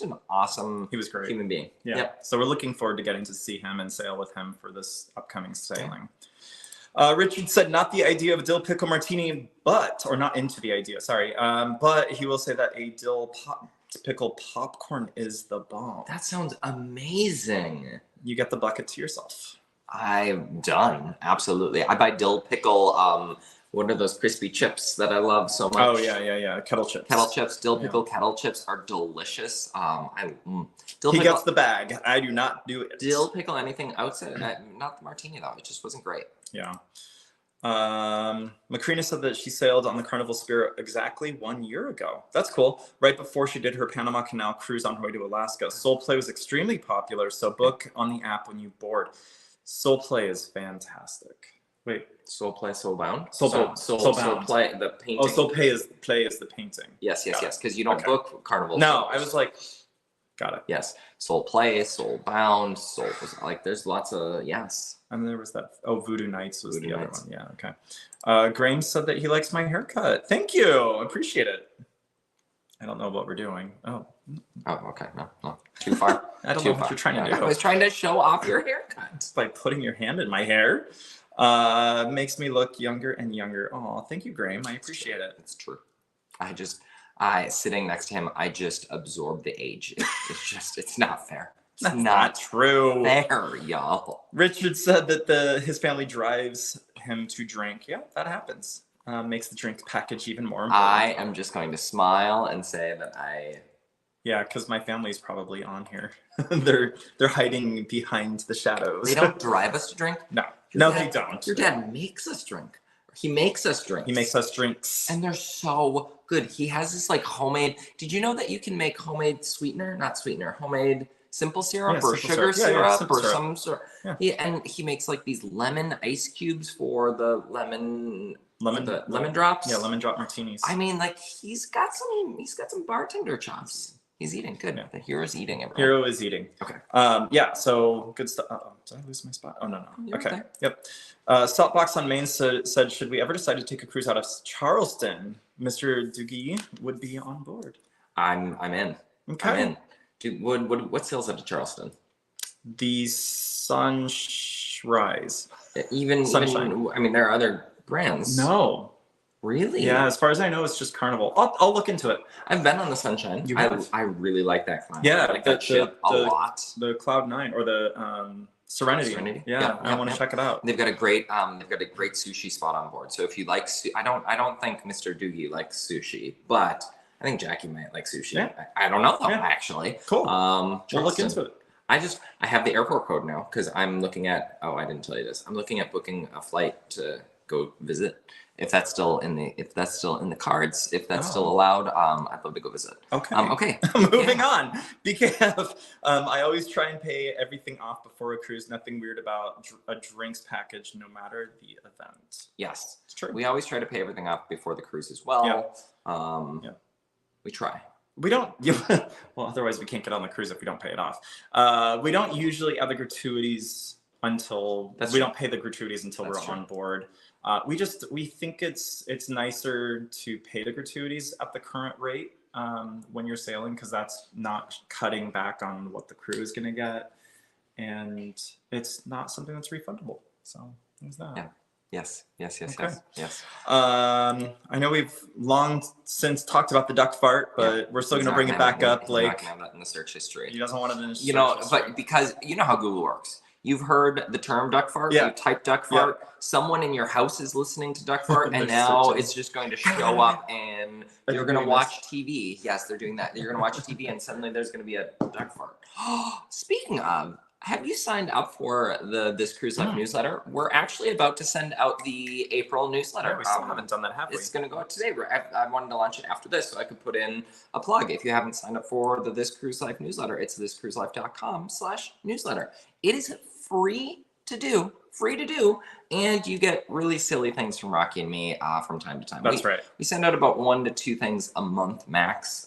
Speaker 2: an awesome
Speaker 1: He was great.
Speaker 2: human being.
Speaker 1: Yeah.
Speaker 2: Yep.
Speaker 1: So we're looking forward to getting to see him and sail with him for this upcoming sailing. Richard said, not the idea of dill pickle martini, or not into the idea, sorry. But he will say that a dill pickle popcorn is the bomb.
Speaker 2: That sounds amazing.
Speaker 1: You get the bucket to yourself.
Speaker 2: I'm done. Absolutely. I buy dill pickle. What are those crispy chips that I love so much?
Speaker 1: Oh yeah. Kettle chips.
Speaker 2: Kettle chips, dill pickle kettle chips are delicious. Dill
Speaker 1: He
Speaker 2: pickle,
Speaker 1: gets the bag. I do not do it.
Speaker 2: dill pickle anything outside, not the martini though. It just wasn't great.
Speaker 1: Yeah. Macrina said that she sailed on the Carnival Spirit exactly 1 year ago. That's cool. Right before she did her Panama Canal cruise on her way to Alaska. Soul Play was extremely popular, so book on the app when you board. Soul Play is fantastic. Wait,
Speaker 2: Soul Play, Soul Bound?
Speaker 1: Soulbound.
Speaker 2: Soul Play, the painting.
Speaker 1: oh, Soul Play is the painting.
Speaker 2: Yes, because you don't book Carnival.
Speaker 1: No, I was like, got it.
Speaker 2: Yes, Soul Play, Soul Bound, Soul, like there's lots of, yes.
Speaker 1: And there was that, Voodoo Nights was
Speaker 2: Voodoo
Speaker 1: the
Speaker 2: Nights.
Speaker 1: other one. Yeah, okay. Graham said that he likes my haircut. Thank you. Appreciate it. I don't know what we're doing. Oh,
Speaker 2: okay. No, too far.
Speaker 1: I don't
Speaker 2: Too
Speaker 1: know
Speaker 2: far.
Speaker 1: what you're trying to do.
Speaker 2: I was trying to show off your haircut.
Speaker 1: It's by putting your hand in my hair. Makes me look younger and younger. Oh, thank you, Graham. I appreciate it.
Speaker 2: It's true. Sitting next to him, I just absorb the age. It's not fair. It's
Speaker 1: That's
Speaker 2: not
Speaker 1: true.
Speaker 2: fair, y'all.
Speaker 1: Richard said that his family drives him to drink. Yeah, that happens. Makes the drink package even more important.
Speaker 2: I am just going to smile and say that
Speaker 1: Yeah, because my family's probably on here. they're hiding behind the shadows.
Speaker 2: They don't drive us to drink?
Speaker 1: No, they don't.
Speaker 2: Your dad makes us drink. He makes us drink.
Speaker 1: He makes us drinks.
Speaker 2: And they're so good. He has this like homemade. Did you know that you can make homemade homemade simple syrup or sugar syrup or some sort? Yeah. He makes like these lemon ice cubes for the lemon drops.
Speaker 1: Yeah, lemon drop martinis.
Speaker 2: I mean, like he's got some bartender chops. He's eating good. Yeah. The hero's eating, everyone.
Speaker 1: Hero is eating.
Speaker 2: Okay.
Speaker 1: Yeah, so good stuff. Did I lose my spot? Oh, no.
Speaker 2: You're
Speaker 1: okay.
Speaker 2: okay.
Speaker 1: Yep. Saltbox on Main said, should we ever decide to take a cruise out of Charleston, Mr. Doogie would be on board.
Speaker 2: I'm in.
Speaker 1: Okay.
Speaker 2: I'm in. Dude, what sails out of Charleston?
Speaker 1: The Sunrise.
Speaker 2: Even
Speaker 1: Sunshine.
Speaker 2: I mean, there are other brands.
Speaker 1: No.
Speaker 2: Really?
Speaker 1: Yeah, as far as I know, it's just Carnival. I'll look into it.
Speaker 2: I've been on the Sunshine. I really like that climb.
Speaker 1: Yeah,
Speaker 2: I like that ship a lot.
Speaker 1: The Cloud 9 or the Serenity. Yeah, I want to check it out.
Speaker 2: They've got a great sushi spot on board. So if you like, I don't think Mr. Doogie likes sushi, but I think Jackie might like sushi.
Speaker 1: Yeah.
Speaker 2: I don't know though, actually.
Speaker 1: Cool.
Speaker 2: We'll
Speaker 1: look into it.
Speaker 2: I have the airport code now because I'm looking at. Oh, I didn't tell you this. I'm looking at booking a flight to go visit. If that's still in the cards, if that's still allowed, I'd love to go visit.
Speaker 1: Okay.
Speaker 2: Okay.
Speaker 1: Moving on. BKF. I always try and pay everything off before a cruise. Nothing weird about a drinks package, no matter the event.
Speaker 2: Yes,
Speaker 1: it's true.
Speaker 2: We always try to pay everything off before the cruise as well.
Speaker 1: Yeah.
Speaker 2: We try.
Speaker 1: We don't. Well, otherwise we can't get on the cruise if we don't pay it off. We don't usually add the gratuities until we don't pay the gratuities until we're on board. We think it's nicer to pay the gratuities at the current rate when you're sailing, because that's not cutting back on what the crew is going to get, and it's not something that's refundable. So there's that.
Speaker 2: Yeah. Yes.
Speaker 1: Okay.
Speaker 2: Yes.
Speaker 1: I know we've long since talked about the duck fart, but we're still going to bring it back up. Like,
Speaker 2: not gonna have that in the search history.
Speaker 1: He doesn't want it in his
Speaker 2: search history. But because you know how Google works. You've heard the term duck fart. You type duck fart. Someone in your house is listening to duck fart, and now it's just going to show up, and you're going to watch TV. Yes, they're doing that. You're going to watch TV, and suddenly there's going to be a duck fart. Speaking of, have you signed up for the This Cruise Life newsletter? We're actually about to send out the April newsletter.
Speaker 1: Yeah, we still haven't done that, have we?
Speaker 2: It's going to go out today. I wanted to launch it after this, so I could put in a plug. If you haven't signed up for the This Cruise Life newsletter, it's thiscruiselife.com/newsletter. It is free to do, free to do, and you get really silly things from Rocky and me from time to time.
Speaker 1: That's right.
Speaker 2: We send out about 1 to 2 things a month max.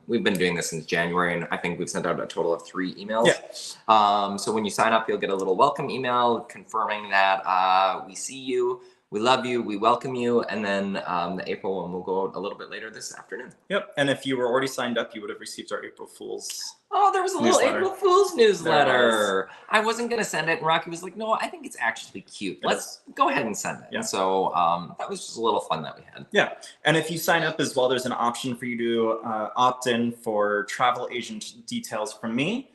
Speaker 2: We've been doing this since January, and I think we've sent out a total of 3 emails.
Speaker 1: Yeah.
Speaker 2: So when you sign up, you'll get a little welcome email confirming that we see you, we love you, we welcome you, and then the April one will go out a little bit later this afternoon.
Speaker 1: Yep. And if you were already signed up, you would have received our April Fool's.
Speaker 2: Oh, there was a little
Speaker 1: newsletter.
Speaker 2: April Fool's newsletter. I wasn't going to send it, and Rocky was like, no, I think it's actually cute. Let's go ahead and send it.
Speaker 1: Yeah.
Speaker 2: And so that was just a little fun that we had.
Speaker 1: Yeah. And if you sign up as well, there's an option for you to opt in for travel agent details from me.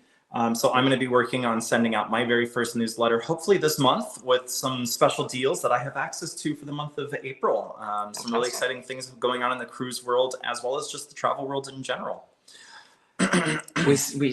Speaker 1: So I'm going to be working on sending out my very first newsletter, hopefully this month, with some special deals that I have access to for the month of April. Some really exciting things going on in the cruise world, as well as just the travel world in general.
Speaker 2: Firenze,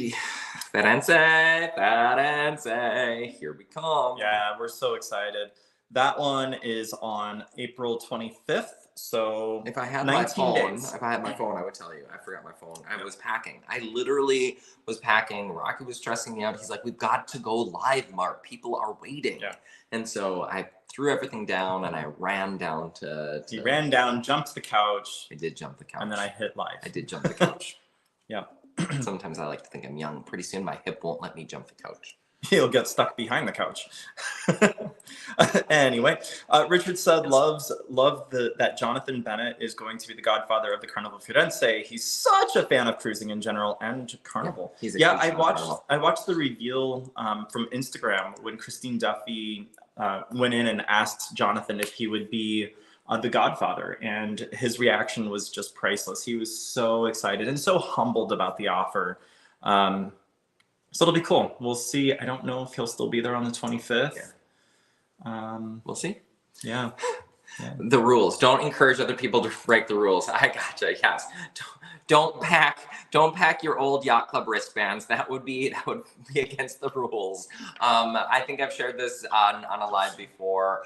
Speaker 2: here we come.
Speaker 1: Yeah, we're so excited. That one is on April 25th. So
Speaker 2: if I had
Speaker 1: 19
Speaker 2: my phone,
Speaker 1: days.
Speaker 2: I would tell you. I forgot my phone. I was packing. I literally was packing. Rocky was stressing me out. He's like, "We've got to go live, Mark. People are waiting."
Speaker 1: Yeah.
Speaker 2: And so I threw everything down and I ran down to.
Speaker 1: He ran down, jumped the couch.
Speaker 2: I did jump the couch.
Speaker 1: And then I hit live.
Speaker 2: I did jump the couch.
Speaker 1: Yeah.
Speaker 2: Sometimes I like to think I'm young. Pretty soon my hip won't let me jump the couch.
Speaker 1: He'll get stuck behind the couch. Anyway, Richard said that Jonathan Bennett is going to be the godfather of the Carnival Firenze. He's such a fan of cruising in general and Carnival. I watched the reveal from Instagram when Christine Duffy went in and asked Jonathan if he would be the godfather, and his reaction was just priceless. He was so excited and so humbled about the offer. So it'll be cool. We'll see. I don't know if he'll still be there on the 25th.
Speaker 2: We'll see.
Speaker 1: Yeah.
Speaker 2: The rules. Don't encourage other people to break the rules. I gotcha. Yes. Don't pack your old yacht club wristbands. That would be against the rules. I think I've shared this on a live before.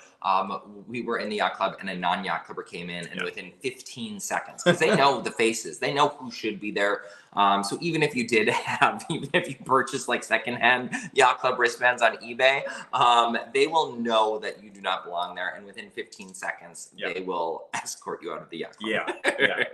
Speaker 2: We were in the yacht club and a non-yacht clubber came in, and within 15 seconds, because they know the faces, they know who should be there. So even if you purchase like secondhand yacht club wristbands on eBay, they will know that you do not belong there, and within 15 seconds, they will escort you out of the yacht club.
Speaker 1: Yeah.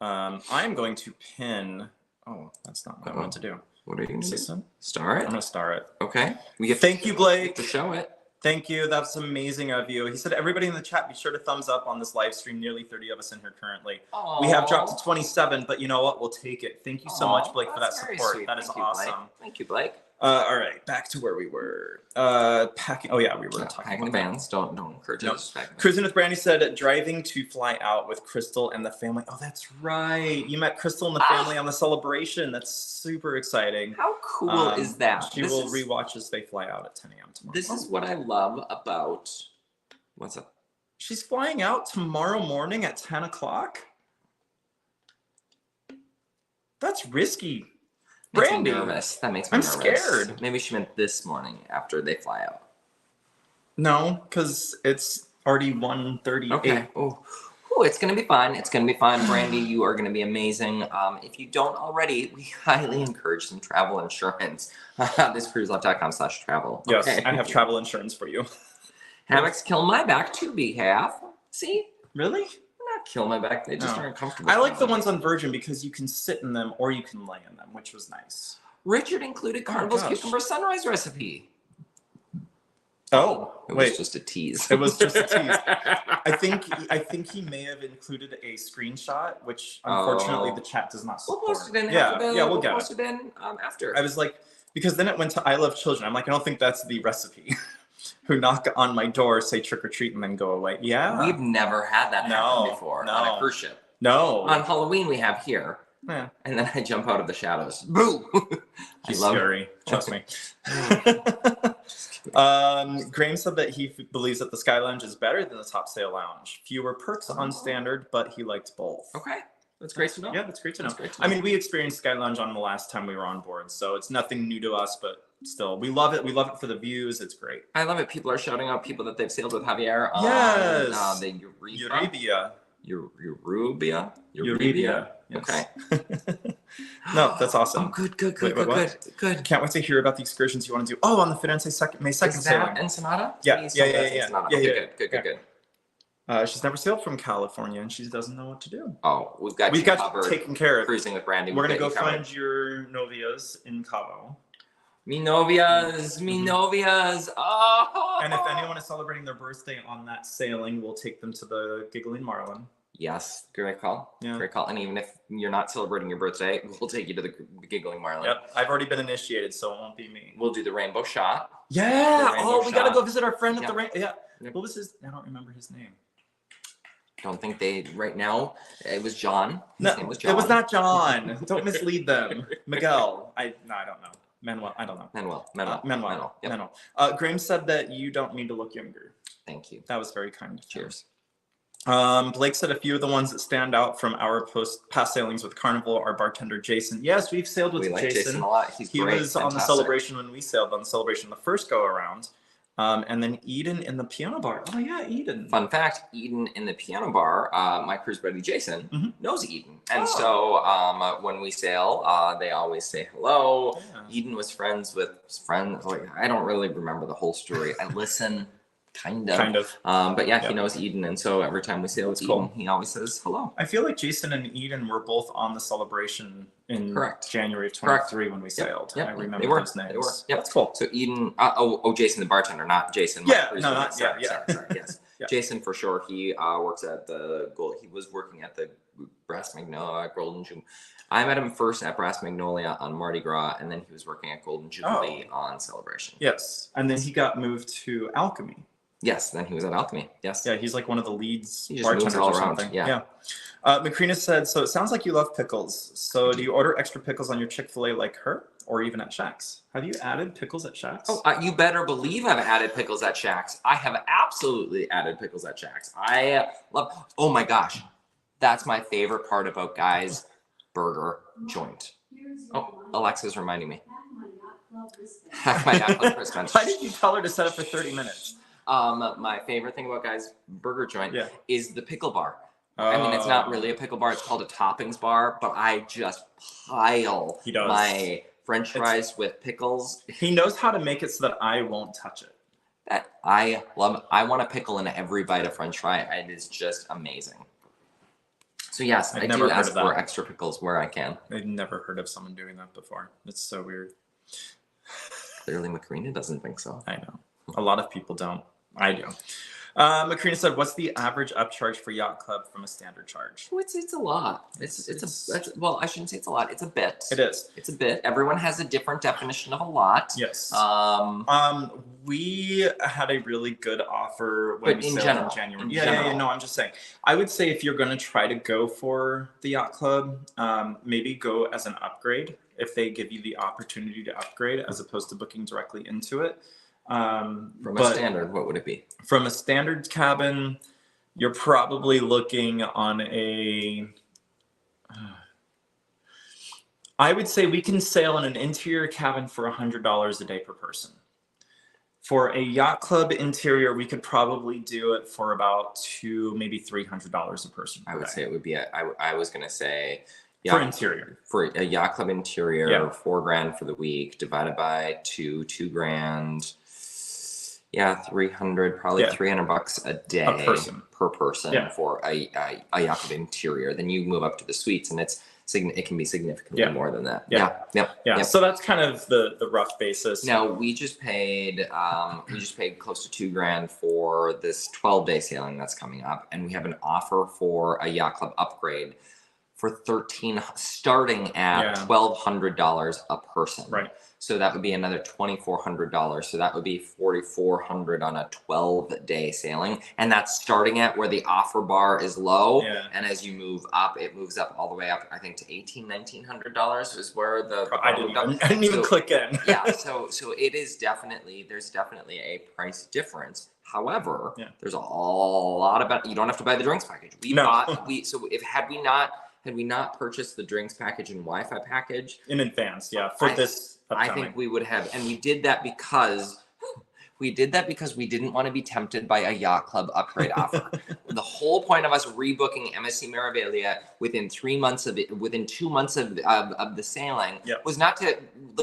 Speaker 1: I'm going to pin. Oh, that's not what I want to do.
Speaker 2: What are you going to do?
Speaker 1: Star it? I'm going to star it.
Speaker 2: Okay.
Speaker 1: Thank you, Blake.
Speaker 2: To show it.
Speaker 1: Thank you. That's amazing of you. He said, everybody in the chat, be sure to thumbs up on this live stream. Nearly 30 of us in here currently.
Speaker 2: Aww.
Speaker 1: We have dropped to 27, but you know what? We'll take it. Thank you so much, Blake, for that support.
Speaker 2: Sweet.
Speaker 1: That is awesome.
Speaker 2: Thank you, Blake.
Speaker 1: All right, back to where we were. Packing. Oh yeah, we were talking
Speaker 2: packing the vans. Don't encourage us.
Speaker 1: Cruising with Brandy said driving to fly out with Crystal and the family. Oh, that's right. You met Crystal and the family on the celebration. That's super exciting.
Speaker 2: How cool is that?
Speaker 1: She will rewatch as they fly out at 10 a.m. tomorrow.
Speaker 2: This is what I love about. What's up?
Speaker 1: She's flying out tomorrow morning at 10 o'clock. That's risky. Brandy.
Speaker 2: Nervous. That makes me nervous.
Speaker 1: I'm scared.
Speaker 2: Maybe she meant this morning after they fly out.
Speaker 1: No, because it's already 1:38.
Speaker 2: Okay. Oh, it's going to be fun. It's going to be fun. Brandy, you are going to be amazing. If you don't already, we highly encourage some travel insurance. thiscruiselove.com/travel.
Speaker 1: Yes, I have travel insurance for you.
Speaker 2: Hammocks kill my back to behalf. See?
Speaker 1: Really?
Speaker 2: Not kill my back. They just aren't comfortable.
Speaker 1: I like the ones on Virgin because you can sit in them or you can lay in them, which was nice.
Speaker 2: Richard included Carnival's cucumber sunrise recipe.
Speaker 1: Oh,
Speaker 2: it was just a tease.
Speaker 1: It was just a tease. I think he may have included a screenshot, which unfortunately the chat does not support.
Speaker 2: We'll post it in.
Speaker 1: We'll
Speaker 2: post it in after.
Speaker 1: I was like, because then it went to I Love Children. I'm like, I don't think that's the recipe. Who knock on my door, say trick or treat, and then go away. Yeah,
Speaker 2: we've never had that happen before on a cruise ship.
Speaker 1: No,
Speaker 2: on Halloween we have here.
Speaker 1: Yeah.
Speaker 2: And then I jump out of the shadows. Boo!
Speaker 1: He's scary. Trust me. Graham said that he believes that the Sky Lounge is better than the Top Sail Lounge. Fewer perks on standard, but he liked both.
Speaker 2: Okay. That's great to know.
Speaker 1: Yeah, that's great to know. I mean, we experienced Sky Lounge on the last time we were on board, so it's nothing new to us, but still, we love it. We love it for the views. It's great.
Speaker 2: I love it. People are shouting out people that they've sailed with Javier.
Speaker 1: Yes.
Speaker 2: The
Speaker 1: Euribia.
Speaker 2: Euribia.
Speaker 1: Euribia. Yes.
Speaker 2: Okay.
Speaker 1: No, that's awesome.
Speaker 2: Oh, good.
Speaker 1: Can't wait to hear about the excursions you want to do. Oh, on the Firenze May 2nd
Speaker 2: Is
Speaker 1: sailing.
Speaker 2: that Ensenada?
Speaker 1: Yeah,
Speaker 2: Please
Speaker 1: yeah,
Speaker 2: tell me
Speaker 1: yeah,
Speaker 2: that's
Speaker 1: yeah.
Speaker 2: Ensenada.
Speaker 1: Yeah,
Speaker 2: Okay,
Speaker 1: yeah.
Speaker 2: good.
Speaker 1: She's never sailed from California, and she doesn't know what to do.
Speaker 2: Oh, we've got
Speaker 1: We've
Speaker 2: you
Speaker 1: got
Speaker 2: covered.
Speaker 1: you taken care of.
Speaker 2: Cruising with Brandy.
Speaker 1: We're gonna
Speaker 2: We've got
Speaker 1: go
Speaker 2: you covered.
Speaker 1: find your novias in Cabo.
Speaker 2: Me novias. Oh.
Speaker 1: And if anyone is celebrating their birthday on that sailing, we'll take them to the Giggling Marlin.
Speaker 2: Yes, great call.
Speaker 1: Yeah.
Speaker 2: Great call. And even if you're not celebrating your birthday, we'll take you to the Giggling Marlin.
Speaker 1: Yep, I've already been initiated, so it won't be me.
Speaker 2: We'll do the rainbow shot.
Speaker 1: Yeah.
Speaker 2: Oh,
Speaker 1: We gotta go visit our friend at the rain. Yeah.
Speaker 2: Yep.
Speaker 1: What was his? I don't remember his name.
Speaker 2: I don't think right now. It was John. His name was John.
Speaker 1: It was not John. Don't mislead them. Miguel. I don't know. Manuel. I don't know.
Speaker 2: Manuel. Yep.
Speaker 1: Manuel. Graham said that you don't need to look younger.
Speaker 2: Thank you.
Speaker 1: That was very kind.
Speaker 2: Cheers.
Speaker 1: Blake said a few of the ones that stand out from our past sailings with Carnival are bartender Jason. Yes, we've sailed with
Speaker 2: We like Jason a lot. He
Speaker 1: was on the Celebration when we sailed on the Celebration the first go around. And then Eden in the piano bar. Oh yeah, Eden.
Speaker 2: Fun fact, Eden in the piano bar, my cruise buddy Jason knows Eden. And so when we sail, they always say hello. Yeah. Eden was friends. Like, I don't really remember the whole story. I listen. Kind of. But yeah, he knows Eden. And so every time we sail with Eden, he always says hello.
Speaker 1: I feel like Jason and Eden were both on the Celebration in January of 23 when we sailed.
Speaker 2: Yep.
Speaker 1: I remember those names.
Speaker 2: They were. Yep.
Speaker 1: That's cool.
Speaker 2: So Eden, Jason the bartender, not Jason.
Speaker 1: Sorry,
Speaker 2: yes. Jason for sure. He works at the Gold. He was working at the Brass Magnolia, Golden Jubilee. I met him first at Brass Magnolia on Mardi Gras, and then he was working at Golden Jubilee on Celebration.
Speaker 1: Yes, and then he got moved to Alchemy.
Speaker 2: Yes, then he was at Alchemy. Yes.
Speaker 1: Yeah, he's like one of the leads
Speaker 2: bartenders
Speaker 1: bartenders
Speaker 2: all
Speaker 1: or
Speaker 2: around.
Speaker 1: something.
Speaker 2: Yeah.
Speaker 1: Macrina said, so it sounds like you love pickles. So do you order extra pickles on your Chick-fil-A like her, or even at Shaq's? Have you added pickles at Shaq's?
Speaker 2: Oh, you better believe I've added pickles at Shaq's. I have absolutely added pickles at Shaq's. I love. Oh my gosh, that's my favorite part about Guy's Burger Joint. Oh, Alexa's reminding me.
Speaker 1: Why did you tell her to set up for 30 minutes?
Speaker 2: My favorite thing about Guy's Burger Joint is the pickle bar. I mean, it's not really a pickle bar. It's called a toppings bar, but I just pile my French fries with pickles.
Speaker 1: He knows how to make it so that I won't touch it.
Speaker 2: That I love. I want a pickle in every bite of French fry. It is just amazing. So yes, I do ask for extra pickles where I can.
Speaker 1: I've never heard of someone doing that before. It's so weird.
Speaker 2: Clearly, Macrina doesn't think so.
Speaker 1: I know. A lot of people don't. I do. Macrina said, "What's the average upcharge for Yacht Club from a standard charge?"
Speaker 2: Oh, it's a lot. Well, I shouldn't say it's a lot. It's a bit.
Speaker 1: It is.
Speaker 2: It's a bit. Everyone has a different definition of a lot.
Speaker 1: Yes. We had a really good offer when we sailed in January. Yeah. No, I'm just saying. I would say if you're going to try to go for the Yacht Club, maybe go as an upgrade if they give you the opportunity to upgrade, as opposed to booking directly into it.
Speaker 2: From a standard, what would it be?
Speaker 1: From a standard cabin, you're probably looking on a. I would say we can sail in an interior cabin for $100 a day per person. For a Yacht Club interior, we could probably do it for about $200, maybe $300 a person.
Speaker 2: I would say it would be. I was going to say.
Speaker 1: For interior.
Speaker 2: For a Yacht Club interior, $4,000 for the week, divided by $2,000. Yeah, 300, probably $300 a day per person for a Yacht Club interior. Then you move up to the suites, and it can be significantly more than that. Yeah.
Speaker 1: So that's kind of the rough basis.
Speaker 2: Now we just paid close to $2,000 for this 12-day sailing that's coming up, and we have an offer for a Yacht Club upgrade for starting at $1,200 a person.
Speaker 1: Right.
Speaker 2: So that would be another $2,400. So that would be $4,400 on a 12-day sailing, and that's starting at where the offer bar is low. Yeah. And as you move up, it moves up all the way up. I think to $1,800-$1,900 is where the
Speaker 1: I didn't even click in.
Speaker 2: So it is there's definitely a price difference. However, there's a lot about you don't have to buy the drinks package. Had we not purchased the drinks package and Wi-Fi package
Speaker 1: in advance, for this upcoming.
Speaker 2: I think we would have, and we did that because We did that because we didn't want to be tempted by a yacht club upgrade offer. The whole point of us rebooking MSC Meraviglia within 2 months of the sailing was not to.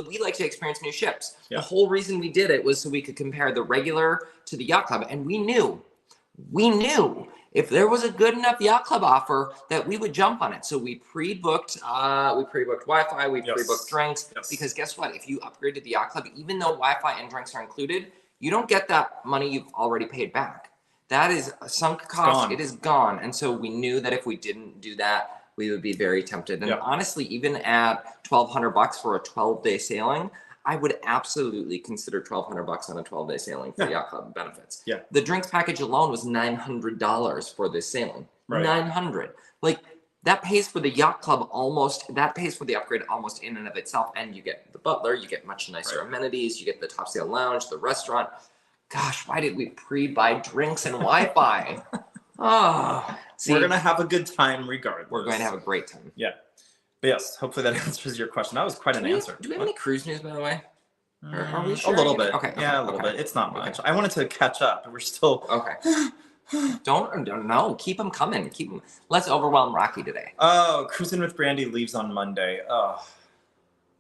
Speaker 2: We like to experience new ships. The whole reason we did it was so we could compare the regular to the yacht club, and we knew if there was a good enough yacht club offer that we would jump on it. So we pre-booked Wi-Fi, we pre-booked drinks, because guess what? If you upgrade to the yacht club, even though Wi-Fi and drinks are included, you don't get that money you've already paid back. That is a sunk cost. It is gone. And so we knew that if we didn't do that, we would be very tempted. And honestly, even at $1,200 for a 12-day sailing, I would absolutely consider $1,200 on a 12-day sailing for yacht club benefits. The drinks package alone was $900 for this sailing. $900. Like, that pays for the yacht club almost. That pays for the upgrade almost in and of itself. And you get the butler, you get much nicer amenities, you get the top sail lounge, the restaurant. Gosh, why did we pre-buy drinks and Wi-Fi?
Speaker 1: We're gonna have a good time regardless.
Speaker 2: We're going to have a great time.
Speaker 1: But yes, hopefully that answers your question. That was quite an answer.
Speaker 2: Do we have any cruise news, by the way? Are we
Speaker 1: a little bit.
Speaker 2: Okay.
Speaker 1: A little bit. It's not much. I wanted to catch up. We're still
Speaker 2: Don't keep them coming. Keep them. Let's overwhelm Rocky today.
Speaker 1: Oh, Cruising with Brandy leaves on Monday. Oh,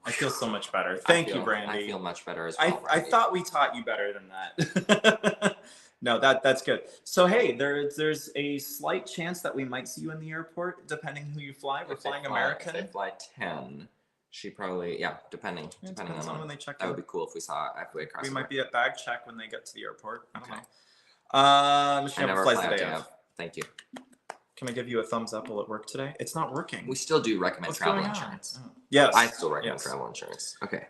Speaker 1: I feel so much better. Thank you, Brandy.
Speaker 2: I feel much better as well.
Speaker 1: I thought we taught you better than that. No, that's good. So hey, there's a slight chance that we might see you in the airport, depending who you fly. We're flying American.
Speaker 2: If they fly 10, she probably depending on
Speaker 1: when they check.
Speaker 2: That would be cool if we saw FA across.
Speaker 1: We might be at bag check when they get to the airport. I don't know. She never flies the day of.
Speaker 2: Thank you.
Speaker 1: Can I give you a thumbs up? Will it work today? It's not working.
Speaker 2: We still do recommend travel insurance.
Speaker 1: Yes,
Speaker 2: I still recommend travel insurance. Okay.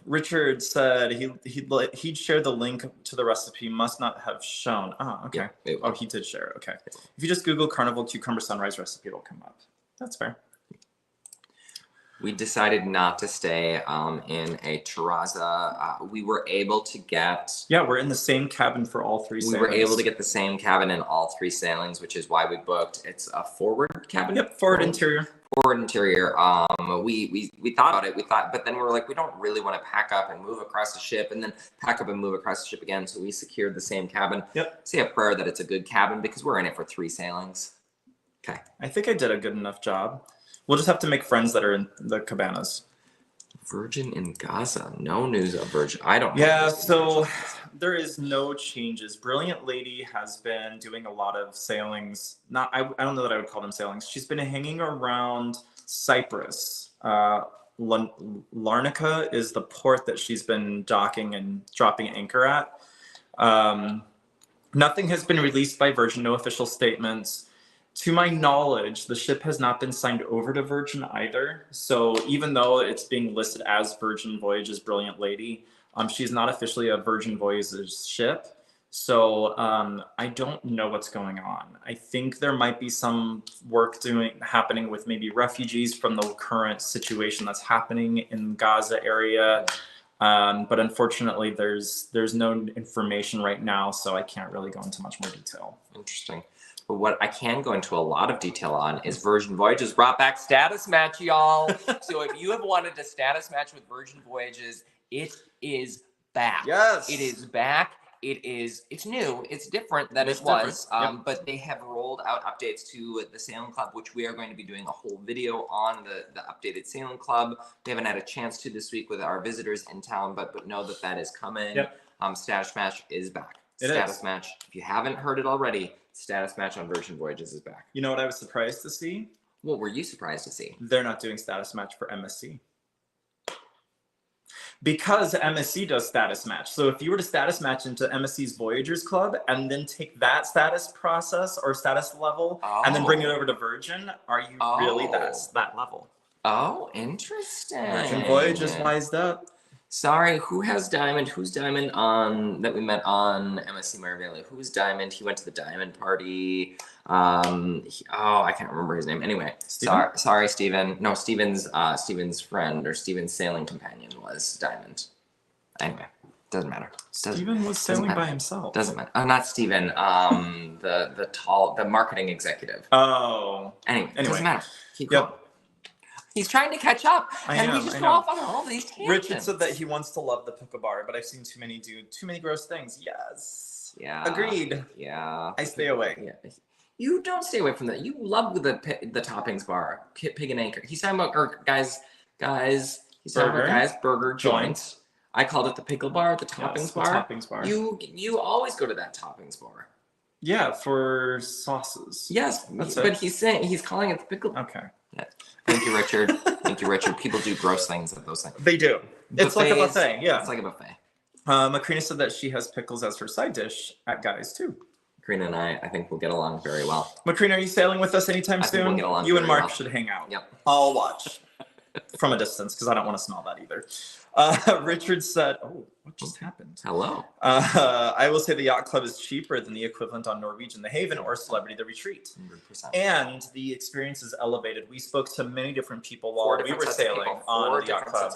Speaker 1: Richard said he'd share the link to the recipe. Must not have shown. Oh, okay. He did share. Okay. If you just Google Carnival cucumber sunrise recipe, it'll come up. That's fair.
Speaker 2: We decided not to stay in a terrazza. We were able to get...
Speaker 1: we're in the same cabin for all three sailings.
Speaker 2: We were able to get the same cabin in all 3 sailings, which is why we booked. It's a forward cabin?
Speaker 1: Yep, forward interior.
Speaker 2: Forward interior. We thought about it. But then we were like, we don't really want to pack up and move across the ship and then pack up and move across the ship again. So we secured the same cabin. Say a prayer that it's a good cabin because we're in it for 3 sailings. Okay.
Speaker 1: I think I did a good enough job. We'll just have to make friends that are in the cabanas.
Speaker 2: Virgin in Gaza. No news of Virgin. I don't know.
Speaker 1: Yeah, so there is no changes. Brilliant Lady has been doing a lot of sailings. I don't know that I would call them sailings. She's been hanging around Cyprus. Larnaca is the port that she's been docking and dropping anchor at. Nothing has been released by Virgin, no official statements. To my knowledge, the ship has not been signed over to Virgin either. So even though it's being listed as Virgin Voyages Brilliant Lady, she's not officially a Virgin Voyages ship. So I don't know what's going on. I think there might be some work happening with maybe refugees from the current situation that's happening in Gaza area. But unfortunately, there's no information right now, so I can't really go into much more detail.
Speaker 2: Interesting. But what I can go into a lot of detail on is Virgin Voyages brought back status match, y'all. So if you have wanted a status match with Virgin Voyages, it is back.
Speaker 1: Yes.
Speaker 2: It is back. It's new. It's different than it was. But they have rolled out updates to the Sailing Club, which we are going to be doing a whole video on the updated Sailing Club. We haven't had a chance to this week with our visitors in town, but know that is coming. Status match is back. Status match. If you haven't heard it already, status match on Virgin Voyages is back.
Speaker 1: You know what I was surprised to see?
Speaker 2: What were you surprised to see?
Speaker 1: They're not doing status match for MSC. Because MSC does status match. So if you were to status match into MSC's Voyagers Club and then take that status process or status level and then bring it over to Virgin, are you really that level?
Speaker 2: Oh, interesting.
Speaker 1: Virgin Voyages wised up.
Speaker 2: Sorry, who has Diamond? Who's Diamond on that we met on MSC Meraviglia? Who's Diamond? He went to the Diamond party. I can't remember his name. Anyway, sorry, Steven. No, Steven's friend or Steven's sailing companion was Diamond. Anyway, doesn't matter.
Speaker 1: Steven was sailing by himself.
Speaker 2: Doesn't matter. Not Steven. The marketing executive.
Speaker 1: Oh.
Speaker 2: Anyway, doesn't matter. Keep going. He's trying to catch up, and we just go off on all these tangents.
Speaker 1: Richard said that he wants to love the pickle bar, but I've seen too many do too many gross things. Yes.
Speaker 2: Yeah.
Speaker 1: Agreed.
Speaker 2: Yeah.
Speaker 1: I stay away.
Speaker 2: Yeah. You don't stay away from that. You love the toppings bar, Pig and Anchor. He's talking about guys. He's talking about guys burger joints. I called it the pickle bar, the toppings bar.
Speaker 1: The toppings bar.
Speaker 2: You always go to that toppings bar.
Speaker 1: Yeah, for sauces.
Speaker 2: Yes, but he's calling it the pickle.
Speaker 1: Okay.
Speaker 2: Yeah. Thank you, Richard. Thank you, Richard. People do gross things at those things.
Speaker 1: They do. It's like a buffet. Yeah.
Speaker 2: It's like a buffet.
Speaker 1: Macrina said that she has pickles as her side dish at Guys too.
Speaker 2: Macrina and I think we'll get along very well.
Speaker 1: Macrina, are you sailing with us anytime soon?
Speaker 2: We'll get along
Speaker 1: you and Mark
Speaker 2: well.
Speaker 1: should hang out.
Speaker 2: Yep.
Speaker 1: I'll watch from a distance because I don't want to smell that either. Richard said, "Oh, what just happened?"
Speaker 2: Hello.
Speaker 1: I will say the yacht club is cheaper than the equivalent on Norwegian The Haven or Celebrity The Retreat.
Speaker 2: 100%.
Speaker 1: And the experience is elevated. We spoke to many different people while we were sailing on the yacht club.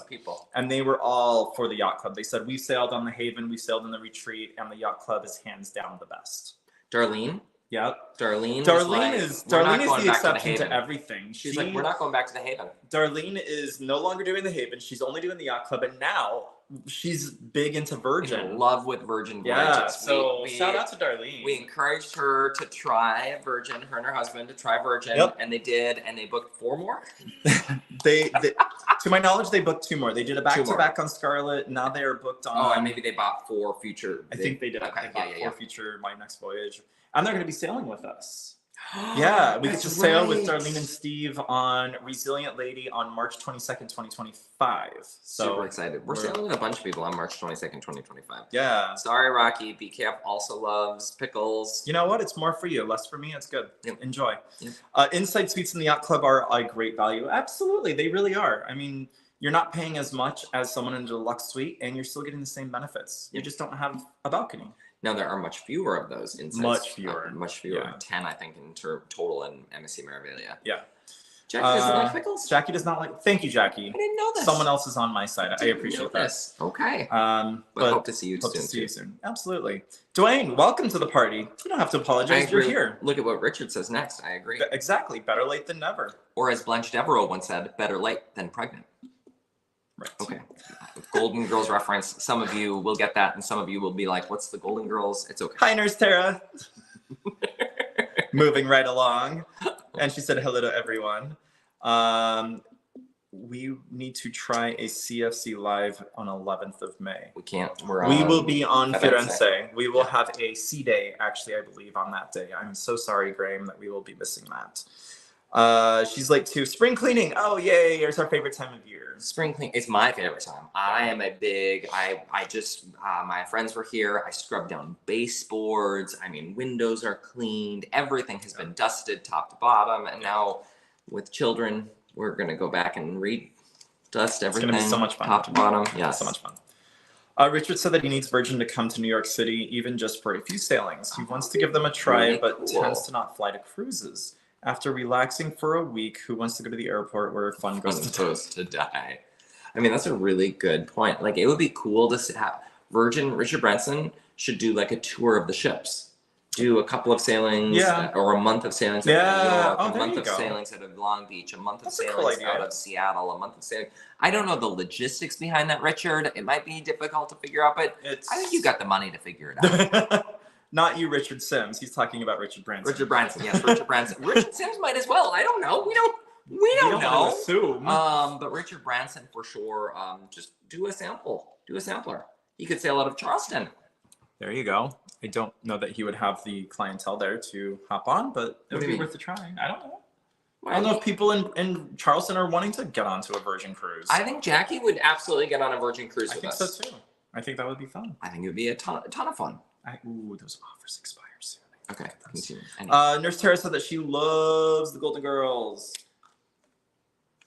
Speaker 1: And they were all for the yacht club. They said, we've sailed on the Haven, we sailed in the Retreat, and the yacht club is hands down the best.
Speaker 2: Darlene?
Speaker 1: Yeah.
Speaker 2: Darlene
Speaker 1: is the exception to everything.
Speaker 2: She's like, we're not going back to the Haven.
Speaker 1: Darlene is no longer doing the Haven. She's only doing the yacht club, and now she's big into Virgin.
Speaker 2: In love with Virgin voyages.
Speaker 1: Yeah, so shout out to Darlene.
Speaker 2: We encouraged her to try Virgin, her and her husband to try Virgin, and they did, and they booked 4 more.
Speaker 1: they to my knowledge, they booked 2 more. They did a back-to-back on Scarlet. Now they are booked on.
Speaker 2: Oh, and maybe they bought 4 future.
Speaker 1: I think they did.
Speaker 2: Okay,
Speaker 1: they bought 4 future My Next Voyage. And they're going to be sailing with us. Yeah, we get to sail with Darlene and Steve on Resilient Lady on March 22nd, 2025. So
Speaker 2: super excited. We're sailing with a bunch of people on March 22nd, 2025.
Speaker 1: Yeah.
Speaker 2: Sorry, Rocky. BKF also loves pickles.
Speaker 1: You know what? It's more for you, less for me. It's good.
Speaker 2: Yep.
Speaker 1: Enjoy.
Speaker 2: Yep.
Speaker 1: Inside suites in the yacht club are a great value. Absolutely, they really are. I mean, you're not paying as much as someone in a deluxe suite, and you're still getting the same benefits. You just don't have a balcony.
Speaker 2: Now, there are much fewer of those inside.
Speaker 1: Much fewer.
Speaker 2: Yeah. 10, I think, in total in MSC Meraviglia.
Speaker 1: Yeah.
Speaker 2: Jackie doesn't like pickles?
Speaker 1: Jackie does not like... Thank you, Jackie.
Speaker 2: I didn't know this.
Speaker 1: Someone else is on my side. I appreciate that.
Speaker 2: Okay.
Speaker 1: But
Speaker 2: hope to see you soon.
Speaker 1: Hope to see you soon. Absolutely. Dwayne, welcome to the party. You don't have to apologize. You're here.
Speaker 2: Look at what Richard says next. I agree.
Speaker 1: Exactly. Better late than never.
Speaker 2: Or as Blanche Devereaux once said, better late than pregnant.
Speaker 1: Right.
Speaker 2: Okay. Golden Girls reference. Some of you will get that, and some of you will be like, what's the Golden Girls? It's okay.
Speaker 1: Hi, Nurse Tara. Moving right along. And she said hello to everyone. We need to try a CFC live on 11th of May.
Speaker 2: We can't.
Speaker 1: We will be on Firenze. We will have a C day, actually, I believe, on that day. I'm so sorry, Graham, that we will be missing that. She's like to spring cleaning. Oh, yay. It's our favorite time of year.
Speaker 2: Spring cleaning is my favorite time. I am a big, I just, my friends were here. I scrubbed down baseboards. I mean, windows are cleaned. Everything has been dusted top to bottom. And now with children, we're going to go back and dust everything.
Speaker 1: It's going to be so much fun.
Speaker 2: Top to bottom. Yeah.
Speaker 1: So much fun. Richard said that he needs Virgin to come to New York City, even just for a few sailings. He wants to give them a try, really but tends to not fly to cruises. After relaxing for a week, who wants to go to the airport where fun goes
Speaker 2: to die? I mean, that's a really good point. Like, it would be cool to have Richard Branson should do like a tour of the ships. Do a couple of sailings or a month of sailings out of New York, a month of sailings out of Long Beach, a month of sailings out of Seattle, a month of sailing. I don't know the logistics behind that, Richard. It might be difficult to figure out, but I think you got the money to figure it out.
Speaker 1: Not you, Richard Sims. He's talking about Richard Branson.
Speaker 2: Richard Branson, yes, Richard Branson. Richard Sims might as well. I don't know. We don't know.
Speaker 1: Assume.
Speaker 2: But Richard Branson for sure. Just do a sample. Do a sampler. He could sail out of Charleston.
Speaker 1: There you go. I don't know that he would have the clientele there to hop on, but it would be worth a try. I don't know. I don't know if people in Charleston are wanting to get onto a Virgin cruise.
Speaker 2: I think Jackie would absolutely get on a Virgin cruise with us.
Speaker 1: I think so too. I think that would be fun.
Speaker 2: I think it would be a ton of fun.
Speaker 1: Ooh, those offers expire soon.
Speaker 2: Okay, continue.
Speaker 1: Nurse Tara said that she loves the Golden Girls.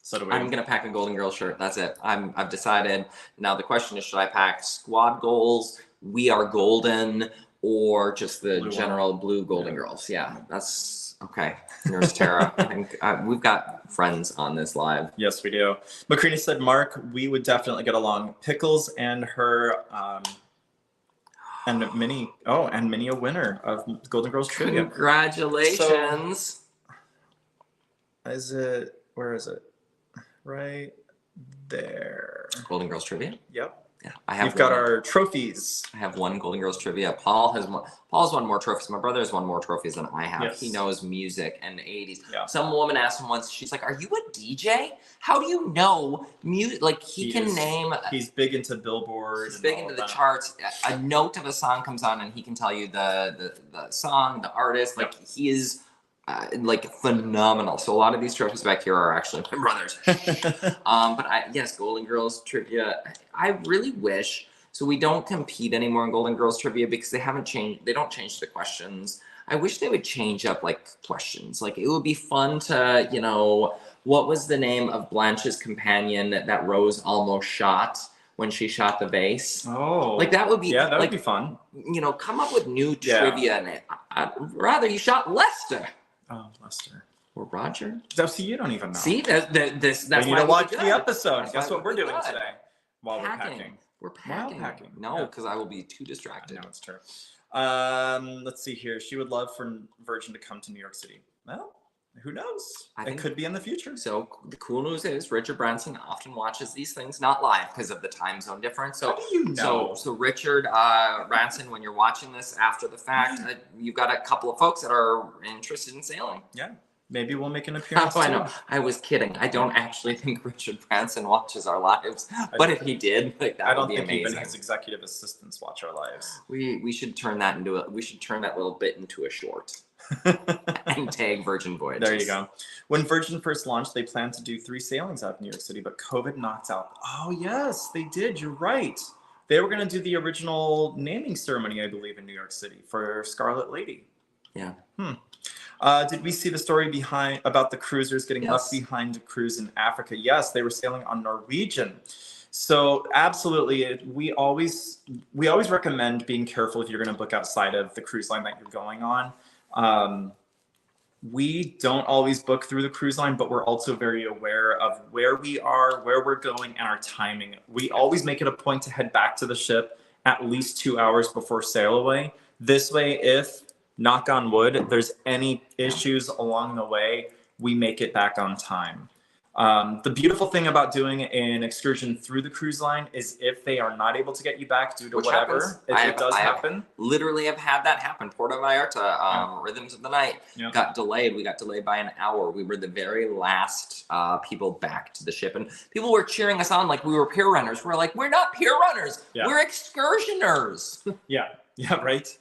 Speaker 1: So do we.
Speaker 2: I'm gonna pack a Golden Girls shirt. That's it. I've decided. Now the question is, should I pack squad goals, We Are Golden, or just the general blue Golden Girls? Yeah, that's okay. Nurse Tara. I think we've got friends on this live.
Speaker 1: Yes, we do. Macrina said, Mark, we would definitely get along. Pickles and her. And Minnie a winner of Golden Girls Trivia.
Speaker 2: Congratulations.
Speaker 1: So, where is it? right there.
Speaker 2: Golden Girls trivia.
Speaker 1: Yep.
Speaker 2: Yeah, I have.
Speaker 1: We've got our trophies.
Speaker 2: I have one Golden Girls trivia. Paul's won more trophies. My brother has won more trophies than I have.
Speaker 1: Yes.
Speaker 2: He knows music and 80s.
Speaker 1: Yeah.
Speaker 2: Some woman asked him once, she's like, "Are you a DJ? How do you know music? Like he can name."
Speaker 1: He's big into Billboard.
Speaker 2: He's big into the charts. A note of a song comes on, and he can tell you the song, the artist. Like he is. Like phenomenal. So a lot of these trophies back here are actually my brother's. But yes, Golden Girls trivia. I really wish. So we don't compete anymore in Golden Girls trivia because they haven't changed. They don't change the questions. I wish they would change up like questions. Like it would be fun to, you know, what was the name of Blanche's companion that Rose almost shot when she shot the vase?
Speaker 1: Oh,
Speaker 2: like that would be
Speaker 1: that would be fun.
Speaker 2: You know, come up with new trivia in it. I'd rather you shot Lester.
Speaker 1: Oh, Lester.
Speaker 2: Or Roger?
Speaker 1: See, you don't even know.
Speaker 2: See, that's
Speaker 1: we need to watch the episode. Guess what we're doing today? While we're packing.
Speaker 2: We're packing.
Speaker 1: While packing.
Speaker 2: No, because I will be too distracted.
Speaker 1: No, it's true. Let's see here. She would love for Virgin to come to New York City. Well, who knows? It could be in the future.
Speaker 2: So the cool news is Richard Branson often watches these things not live because of the time zone difference. So
Speaker 1: how do you know?
Speaker 2: So Richard Branson, when you're watching this after the fact, you've got a couple of folks that are interested in sailing.
Speaker 1: Yeah. Maybe we'll make an appearance.
Speaker 2: I know. I was kidding. I don't actually think Richard Branson watches our lives, but if he did, like that would be amazing. I don't think even
Speaker 1: his executive assistants watch our lives.
Speaker 2: We should turn that into we should turn that little bit into a short. And tag Virgin Voyages.
Speaker 1: There you go. When Virgin first launched, they planned to do 3 sailings out of New York City, but COVID knocked out. Oh yes, they did. You're right. They were going to do the original naming ceremony, I believe, in New York City for Scarlet Lady.
Speaker 2: Yeah.
Speaker 1: Did we see the story about the cruisers getting left behind to cruise in Africa? Yes, they were sailing on Norwegian. So absolutely, we always recommend being careful if you're going to book outside of the cruise line that you're going on. We don't always book through the cruise line, but we're also very aware of where we are, where we're going, and our timing. We always make it a point to head back to the ship at least 2 hours before sail away. This way, if, knock on wood, there's any issues along the way, we make it back on time. The beautiful thing about doing an excursion through the cruise line is if they are not able to get you back due to whatever, it does happen.
Speaker 2: Literally have had that happen. Puerto Vallarta, Rhythms of the Night got delayed. We got delayed by an hour. We were the very last people back to the ship. And people were cheering us on like we were pier runners. We're like, we're not pier runners. We're excursioners.
Speaker 1: Yeah, right.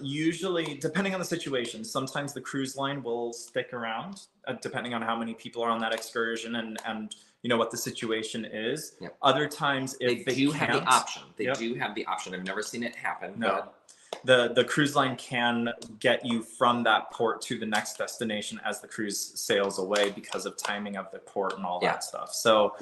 Speaker 1: Usually, depending on the situation, sometimes the cruise line will stick around, depending on how many people are on that excursion and you know what the situation is. Other times, if they do
Speaker 2: have the option, do have the option. I've never seen it happen.
Speaker 1: No. The cruise line can get you from that port to the next destination as the cruise sails away because of timing of the port and all that stuff. So,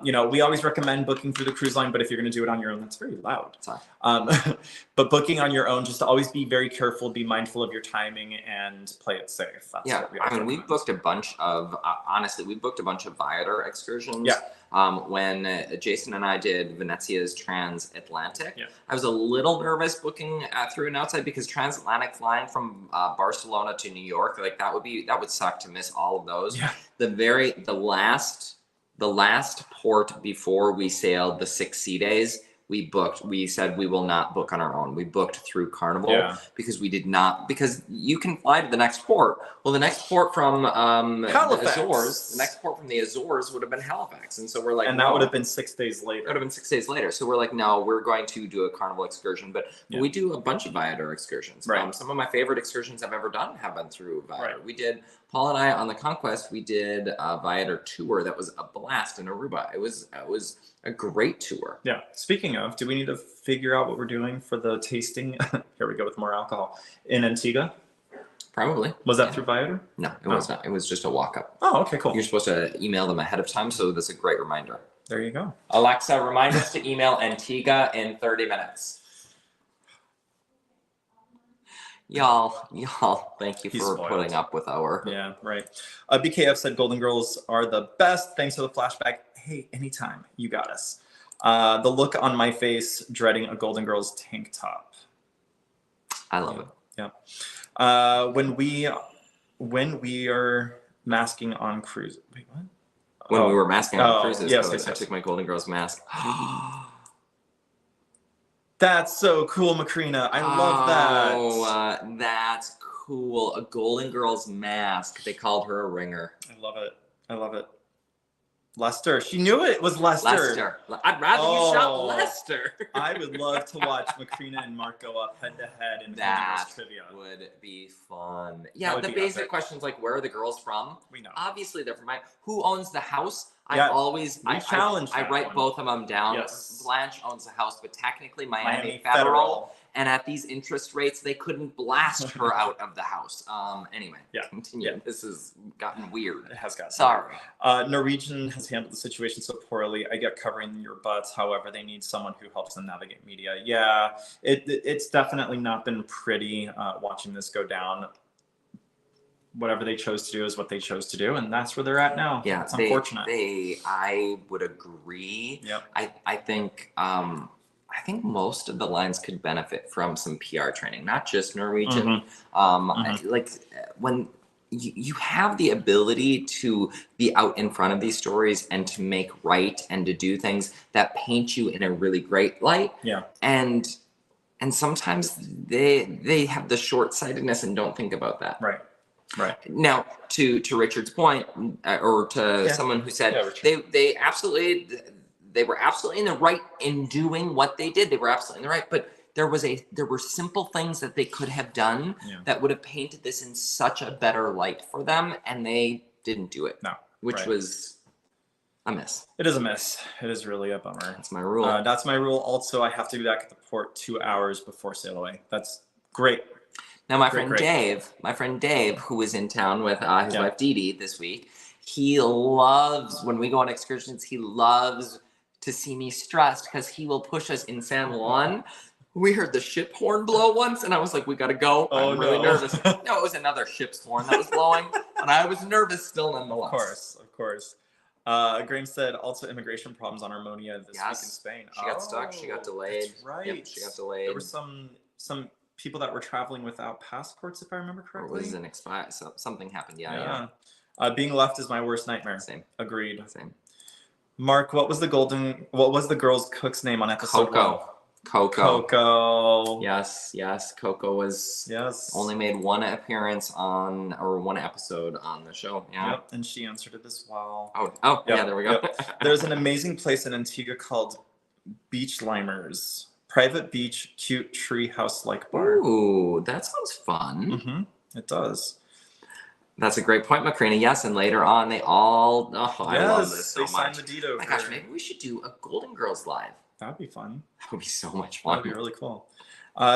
Speaker 1: you know, we always recommend booking through the cruise line, but if you're going to do it on your own, that's very loud. But booking on your own, just to always be very careful, be mindful of your timing and play it safe. That's what we
Speaker 2: we've booked a bunch of, honestly, we booked a bunch of Viator excursions. When Jason and I did Venezia's transatlantic, I was a little nervous booking through an outside because transatlantic flying from Barcelona to New York, like that would suck to miss all of those. The last port before we sailed the 6 sea days, we said we will not book on our own. We booked through Carnival because because you can fly to the next port. Well, the next port from the next port from the Azores would have been Halifax. And so we're like,
Speaker 1: that would have been 6 days later.
Speaker 2: It would have been 6 days later. So we're like, no, we're going to do a Carnival excursion. But we do a bunch of Viator excursions. Some of my favorite excursions I've ever done have been through Viator. We did, Paul and I on the Conquest, we did a Viator tour that was a blast in Aruba. It was a great tour.
Speaker 1: Yeah. Speaking of, do we need to figure out what we're doing for the tasting? Here we go with more alcohol in Antigua.
Speaker 2: Probably.
Speaker 1: Was that through Viator?
Speaker 2: No, it was not. It was just a walk-up.
Speaker 1: Oh, okay, cool.
Speaker 2: You're supposed to email them ahead of time, so that's a great reminder.
Speaker 1: There you go.
Speaker 2: Alexa, remind us to email Antigua in 30 minutes. Y'all, thank you for putting up with our...
Speaker 1: Yeah, right. BKF said Golden Girls are the best. Thanks for the flashback. Hey, anytime. You got us. The look on my face dreading a Golden Girls tank top.
Speaker 2: I love it.
Speaker 1: Yeah. When we are masking on cruise. Wait, what?
Speaker 2: when we were masking on cruises.
Speaker 1: Yes,
Speaker 2: so
Speaker 1: yes,
Speaker 2: I
Speaker 1: yes.
Speaker 2: took my Golden Girls mask.
Speaker 1: That's so cool, Macrina. I love that.
Speaker 2: Oh, that's cool. A Golden Girls mask. They called her a ringer.
Speaker 1: I love it. I love it. Lester. She knew it was Lester.
Speaker 2: I'd rather you shot Lester.
Speaker 1: I would love to watch Macrina and Mark go up head to head in
Speaker 2: That
Speaker 1: trivia.
Speaker 2: would be fun. Yeah,
Speaker 1: would
Speaker 2: the
Speaker 1: be
Speaker 2: basic
Speaker 1: epic.
Speaker 2: questions like where are the girls from?
Speaker 1: We know.
Speaker 2: Obviously they're from who owns the house?
Speaker 1: Yeah,
Speaker 2: I
Speaker 1: challenge
Speaker 2: I
Speaker 1: that
Speaker 2: write
Speaker 1: one.
Speaker 2: both of them down.
Speaker 1: Yes.
Speaker 2: Blanche owns the house, but technically
Speaker 1: Miami
Speaker 2: Federal.
Speaker 1: Federal.
Speaker 2: And at these interest rates, they couldn't blast her out of the house. Anyway,
Speaker 1: Yeah.
Speaker 2: continue.
Speaker 1: Yeah.
Speaker 2: This has gotten weird.
Speaker 1: It has gotten
Speaker 2: Sorry.
Speaker 1: Norwegian has handled the situation so poorly. I get covering your butts. However, they need someone who helps them navigate media. Yeah, it's definitely not been pretty watching this go down. Whatever they chose to do is what they chose to do, and that's where they're at now.
Speaker 2: Yeah,
Speaker 1: it's unfortunate.
Speaker 2: I would agree.
Speaker 1: Yep.
Speaker 2: I think most of the lines could benefit from some PR training, not just Norwegian. Like when you have the ability to be out in front of these stories and to make right and to do things that paint you in a really great light.
Speaker 1: Yeah.
Speaker 2: And sometimes they have the short-sightedness and don't think about that.
Speaker 1: Right. Right.
Speaker 2: Now, to Richard's point, or to someone who said they were absolutely in the right in doing what they did. They were absolutely in the right, but there were simple things that they could have done that would have painted this in such a better light for them, and they didn't do it.
Speaker 1: No,
Speaker 2: which was a miss.
Speaker 1: It is a miss. It is really a bummer.
Speaker 2: That's my rule.
Speaker 1: That's my rule. Also, I have to be back at the port 2 hours before sail away. That's great.
Speaker 2: Now, my friend Dave, who was in town with his wife Dee Dee this week, he loves, when we go on excursions, he loves to see me stressed because he will push us in San Juan. We heard the ship horn blow once, and I was like, we got to go. I'm really nervous. No, it was another ship's horn that was blowing, and I was nervous still nonetheless.
Speaker 1: Of course. Graham said also immigration problems on Harmonia this week in Spain.
Speaker 2: She got stuck. She got delayed.
Speaker 1: That's right.
Speaker 2: Yep, she got delayed.
Speaker 1: There were some people that were traveling without passports, if I remember correctly.
Speaker 2: Or was an expired? So something happened. Yeah.
Speaker 1: Being left is my worst nightmare.
Speaker 2: Same.
Speaker 1: Agreed.
Speaker 2: Same.
Speaker 1: Mark, what was the girl's cook's name on episode 1?
Speaker 2: Coco. Yes. Coco was only made one appearance on, or one episode on the show. Yeah.
Speaker 1: Yep, and she answered it as well.
Speaker 2: Oh, yeah, there we go.
Speaker 1: There's an amazing place in Antigua called Beach Limers. Private beach, cute tree house-like bar.
Speaker 2: Ooh, that sounds fun.
Speaker 1: Mm-hmm. It does.
Speaker 2: That's a great point, Macrina. Yes, and later on, they all. I love this so much.
Speaker 1: Signed the deed over.
Speaker 2: My gosh, maybe we should do a Golden Girls live.
Speaker 1: That'd be fun.
Speaker 2: That would be so much fun.
Speaker 1: That'd be really cool.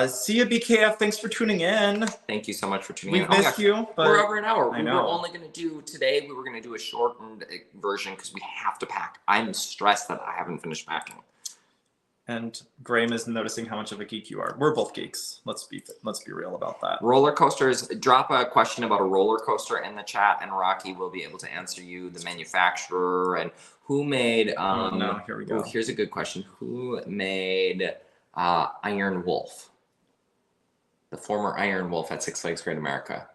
Speaker 1: See you, BKF. Thanks for tuning in.
Speaker 2: Thank you so much for tuning in.
Speaker 1: We've missed you, but
Speaker 2: we're over an hour.
Speaker 1: I
Speaker 2: We
Speaker 1: know.
Speaker 2: were only going to do today. We were going to do a shortened version because we have to pack. I'm stressed that I haven't finished packing.
Speaker 1: And Graham is noticing how much of a geek you are. We're both geeks. Let's be real about that.
Speaker 2: Roller coasters. Drop a question about a roller coaster in the chat, and Rocky will be able to answer you. The manufacturer and who made.
Speaker 1: Here we go.
Speaker 2: Here's a good question. Who made Iron Wolf? The former Iron Wolf at Six Flags Great America.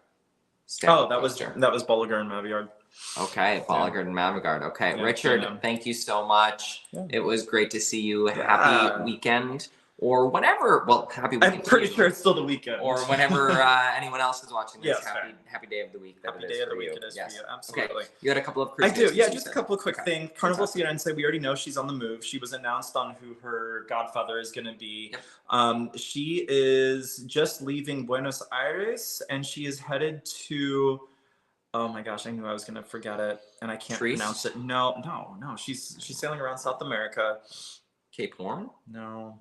Speaker 1: That was Bolliger and Maviard.
Speaker 2: Okay, Bolliger and Mavigard. Okay, Richard, thank you so much. Yeah. It was great to see you. Happy weekend, or whenever. Well, happy weekend.
Speaker 1: I'm pretty sure it's still the weekend.
Speaker 2: Or whenever anyone else is watching this. Happy day of the week.
Speaker 1: Happy day of the week it is for you. Absolutely.
Speaker 2: Okay. You had a couple of cruise
Speaker 1: I do.
Speaker 2: news
Speaker 1: Yeah, just a couple of quick things. Carnival Firenze, we already know she's on the move. She was announced on who her godfather is going to be. Yep. She is just leaving Buenos Aires, and she is headed to. Oh my gosh, I knew I was gonna forget it, and I can't pronounce it. No. She's sailing around South America.
Speaker 2: Cape Horn?
Speaker 1: No.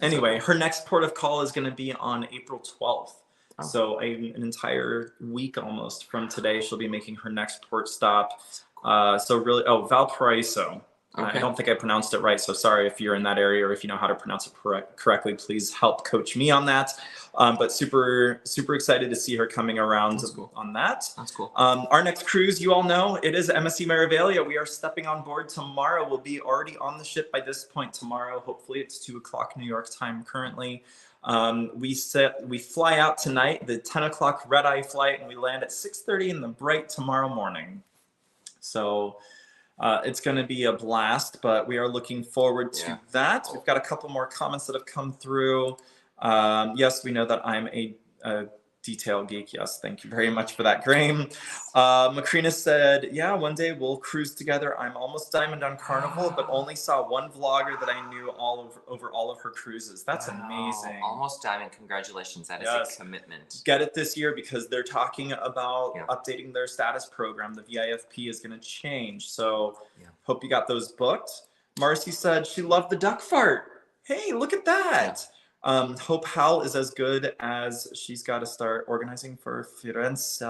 Speaker 1: Anyway, her next port of call is gonna be on April 12th. Oh. So an entire week almost from today, she'll be making her next port stop. Valparaiso. Okay. I don't think I pronounced it right, so sorry if you're in that area or if you know how to pronounce it correctly. Please help coach me on that. But super excited to see her coming around on that.
Speaker 2: That's cool.
Speaker 1: Our next cruise, you all know, it is MSC Meraviglia. We are stepping on board tomorrow. We'll be already on the ship by this point tomorrow. Hopefully, it's 2:00 New York time currently. We fly out tonight, the 10 o'clock red-eye flight, and we land at 6:30 in the bright tomorrow morning. So. It's going to be a blast, but we are looking forward to that. We've got a couple more comments that have come through. Yes, we know that I'm a detail geek. Yes, thank you very much for that, Graham. Macrina said, yeah, one day we'll cruise together. I'm almost diamond on Carnival, but only saw one vlogger that I knew over all of her cruises. That's amazing.
Speaker 2: Almost diamond. Congratulations. That is a commitment.
Speaker 1: Get it this year because they're talking about updating their status program. The VIFP is going to change. So hope you got those booked. Marcy said she loved the duck fart. Hey, look at that. Hope Hal is as good as she's got to start organizing for Firenze's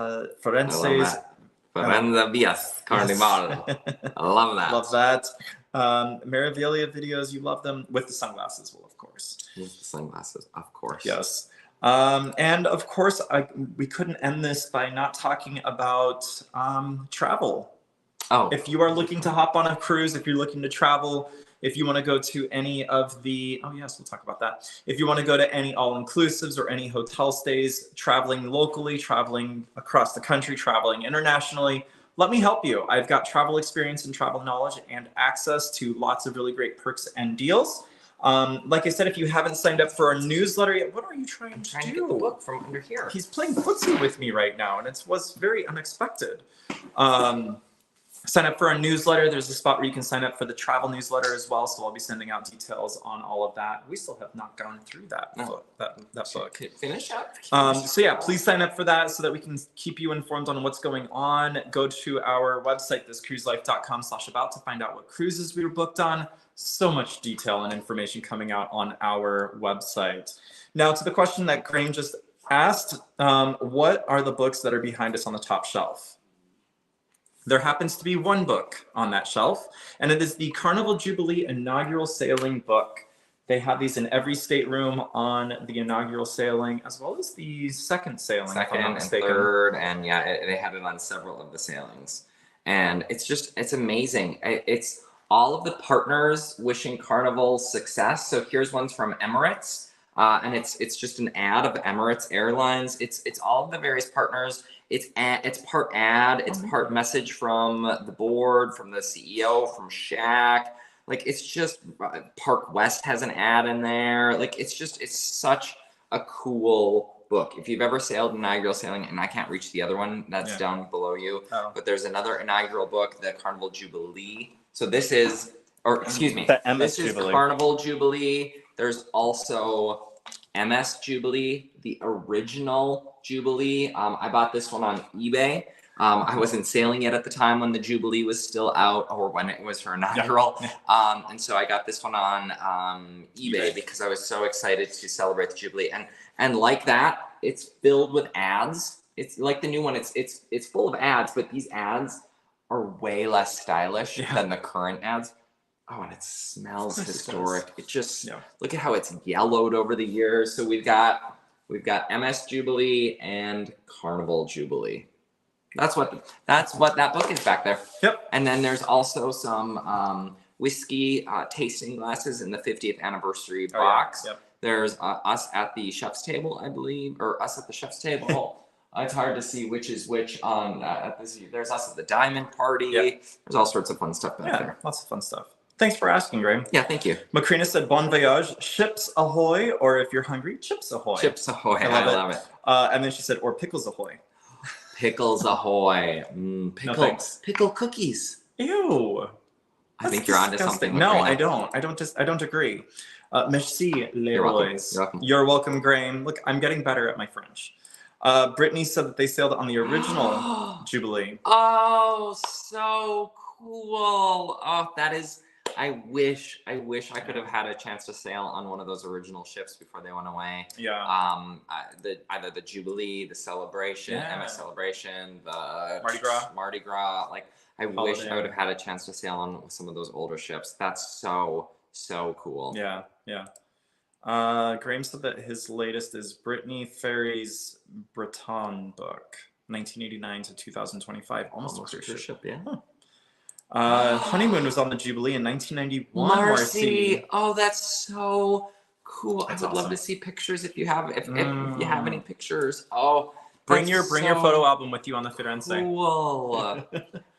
Speaker 2: Vias Carnival. I love that.
Speaker 1: Love that. Meraviglia videos, you love them with the sunglasses, well, of course.
Speaker 2: With the sunglasses, of course.
Speaker 1: Yes. And of course, we couldn't end this by not talking about travel. Oh. If you are looking to hop on a cruise, if you're looking to travel, if you want to go to any of the, oh yes, we'll talk about that. If you want to go to any all-inclusives or any hotel stays, traveling locally, traveling across the country, traveling internationally, let me help you. I've got travel experience and travel knowledge and access to lots of really great perks and deals. Like I said, if you haven't signed up for our newsletter yet, what are you trying to do?
Speaker 2: Get the book from under here.
Speaker 1: He's playing footsie with me right now, and it was very unexpected. Sign up for our newsletter. There's a spot where you can sign up for the travel newsletter as well. So I'll be sending out details on all of that. We still have not gone through that book. That book.
Speaker 2: Finish up.
Speaker 1: So yeah, please sign up for that so that we can keep you informed on what's going on. Go to our website, thiscruiselife.com/about to find out what cruises we were booked on. So much detail and information coming out on our website. Now to the question that Graham just asked, what are the books that are behind us on the top shelf? There happens to be one book on that shelf, and it is the Carnival Jubilee Inaugural Sailing book. They have these in every stateroom on the inaugural sailing, as well as the second sailing.
Speaker 2: Second and third, and they had it on several of the sailings. And it's amazing. It's all of the partners wishing Carnival success. So here's one's from Emirates, and it's just an ad of Emirates Airlines. It's all of the various partners. It's part ad, it's part message from the board, from the CEO, from Shaq. Like, it's just, Park West has an ad in there. Like, it's such a cool book. If you've ever sailed inaugural sailing, and I can't reach the other one, that's down below you. But there's another inaugural book, the Carnival Jubilee. So this is, this is Carnival Jubilee. There's also MS Jubilee, the original Jubilee. I bought this one on eBay. I wasn't sailing yet at the time when the Jubilee was still out, or when it was her inaugural. And so I got this one on eBay because I was so excited to celebrate the Jubilee. And like that, it's filled with ads. It's like the new one. It's full of ads, but these ads are way less stylish than the current ads. Oh, and it smells historic. It just look at how it's yellowed over the years. So we've got MS Jubilee and Carnival Jubilee. That's what that book is back there.
Speaker 1: Yep.
Speaker 2: And then there's also some whiskey tasting glasses in the 50th anniversary box. Yep. There's us at the chef's table, I believe, or us at the chef's table. It's hard to see which is which on at this. There's us at the diamond party. Yep. There's all sorts of fun stuff back there.
Speaker 1: Lots of fun stuff. Thanks for asking, Graham.
Speaker 2: Yeah, thank you.
Speaker 1: Macrina said, bon voyage, ships ahoy, or if you're hungry, chips ahoy.
Speaker 2: Chips ahoy, I love it.
Speaker 1: And then she said, or pickles ahoy.
Speaker 2: Pickles ahoy. Pickle cookies.
Speaker 1: Ew.
Speaker 2: I think you're onto something.
Speaker 1: No, I don't. I don't agree. Merci, Leroy. You're welcome, Graham. Look, I'm getting better at my French. Brittany said that they sailed on the original Jubilee.
Speaker 2: Oh, so cool. Oh, that is, I wish I could have had a chance to sail on one of those original ships before they went away.
Speaker 1: Yeah.
Speaker 2: Either the Jubilee, the Celebration, MS Celebration, the
Speaker 1: Mardi
Speaker 2: Gras. Like, I wish I would have had a chance to sail on some of those older ships. That's so cool.
Speaker 1: Yeah. Graham said that his latest is Brittany Ferry's Breton book, 1989 to 2025. Almost a cruise ship.
Speaker 2: Yeah.
Speaker 1: Honeymoon was on the Jubilee in 1991.
Speaker 2: Marcy. Oh, that's so cool. I would love to see pictures if you have any pictures. Oh,
Speaker 1: Bring
Speaker 2: That's
Speaker 1: your
Speaker 2: so
Speaker 1: photo album with you on the Firenze.
Speaker 2: Cool.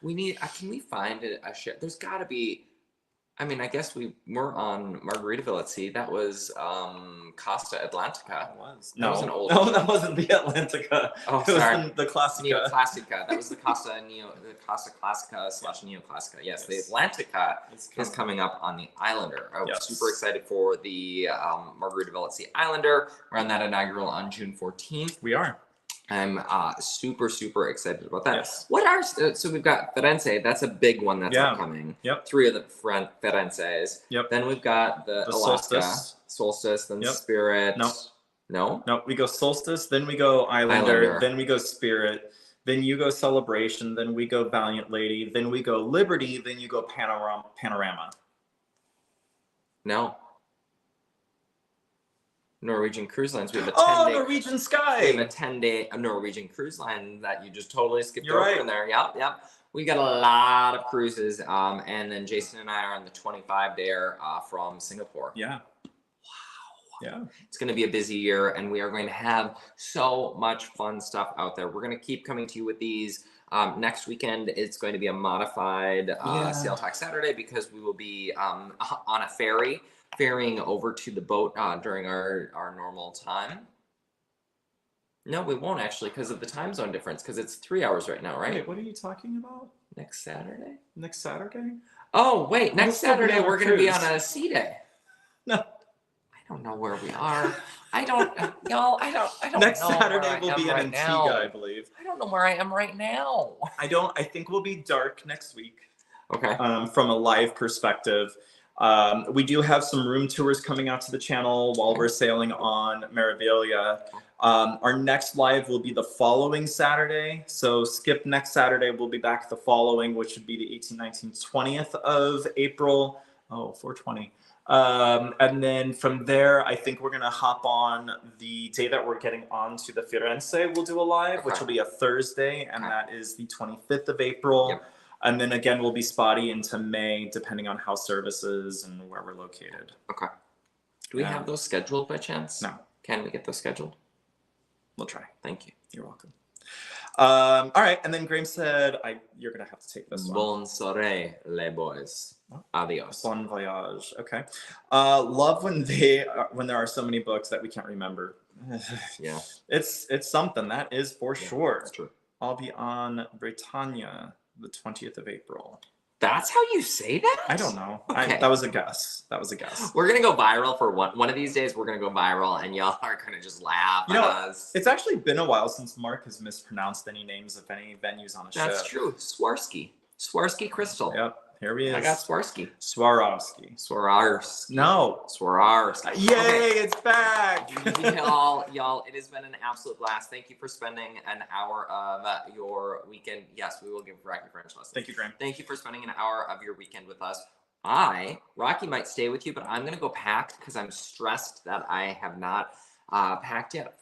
Speaker 2: We need. Can we find a share? There's got to be. I mean, I guess we're on Margaritaville at Sea. That was Costa Atlantica.
Speaker 1: That was.
Speaker 2: That was an old
Speaker 1: No,
Speaker 2: ship.
Speaker 1: that wasn't the Atlantica.
Speaker 2: Oh,
Speaker 1: it
Speaker 2: sorry.
Speaker 1: was the Classica.
Speaker 2: Neoclassica. That was the Costa Classica / Neoclassica. Yes, the Atlantica is coming up on the Islander. I'm super excited for the Margaritaville at Sea Islander. We're on that inaugural on June 14th.
Speaker 1: We are.
Speaker 2: I'm super excited about that.
Speaker 1: Yes.
Speaker 2: What are so we've got Firenze? That's a big one that's upcoming.
Speaker 1: Yep.
Speaker 2: 3 of the Firenzes.
Speaker 1: Yep.
Speaker 2: Then we've got the Alaska Solstice. Then Spirit. No.
Speaker 1: We go Solstice. Then we go Islander. Then we go Spirit. Then you go Celebration. Then we go Valiant Lady. Then we go Liberty. Then you go Panorama.
Speaker 2: No. Norwegian Cruise Lines. We have a 10-day.
Speaker 1: Norwegian Sky.
Speaker 2: We have a 10-day Norwegian Cruise Line that you just totally skipped over in there. Yep. We got a lot of cruises. And then Jason and I are on the 25-dayer from Singapore.
Speaker 1: Yeah. Wow. Yeah.
Speaker 2: It's going to be a busy year, and we are going to have so much fun stuff out there. We're going to keep coming to you with these. Next weekend, it's going to be a modified Sail Talk Saturday because we will be on a ferrying over to the boat during our normal time. No, we won't actually because of the time zone difference because it's 3 hours right now, right?
Speaker 1: Wait, what are you talking about?
Speaker 2: Next Saturday?
Speaker 1: Next Saturday?
Speaker 2: Oh, wait. Next Saturday, we're going to be on a sea day.
Speaker 1: No.
Speaker 2: I don't know where we are. I don't know.
Speaker 1: Next Saturday we'll be in Antigua, I believe.
Speaker 2: I don't know where I am right now.
Speaker 1: I think we'll be dark next week.
Speaker 2: Okay.
Speaker 1: From a live perspective. We do have some room tours coming out to the channel while we're sailing on Meraviglia. Our next live will be the following Saturday. So skip next Saturday. We'll be back the following, which would be the 18th, 19th, 20th of April. Oh, 420. And then from there, I think we're going to hop on the day that we're getting onto the Firenze. We'll do a live, which will be a Thursday. And that is the 25th of April.
Speaker 2: Yep.
Speaker 1: And then again, we'll be spotty into May, depending on how services and where we're located.
Speaker 2: Okay. Do we have those scheduled by chance?
Speaker 1: No.
Speaker 2: Can we get those scheduled?
Speaker 1: We'll try.
Speaker 2: Thank you.
Speaker 1: You're welcome. All right. And then Graham said, you're going to have to take this one.
Speaker 2: Bon soirée, les boys. Adios.
Speaker 1: Bon voyage. Okay. Love when there are so many books that we can't remember.
Speaker 2: Yeah.
Speaker 1: It's something. That is for sure.
Speaker 2: That's true.
Speaker 1: I'll be on Britannia the 20th of April.
Speaker 2: That's how you say that?
Speaker 1: I don't know.
Speaker 2: Okay.
Speaker 1: That was a guess.
Speaker 2: We're going to go viral for one of these days. We're going to go viral and y'all are going to just laugh at us.
Speaker 1: It's actually been a while since Mark has mispronounced any names of any venues on a ship.
Speaker 2: That's true. Swarovski Crystal.
Speaker 1: Yep. Here he is.
Speaker 2: I got Swarovski.
Speaker 1: Swarovski. No.
Speaker 2: Swarovski.
Speaker 1: Yay, it's back.
Speaker 2: y'all, it has been an absolute blast. Thank you for spending an hour of your weekend. Yes, we will give Rocky French lessons.
Speaker 1: Thank you, Graham.
Speaker 2: Thank you for spending an hour of your weekend with us. Rocky might stay with you, but I'm going to go packed because I'm stressed that I have not packed yet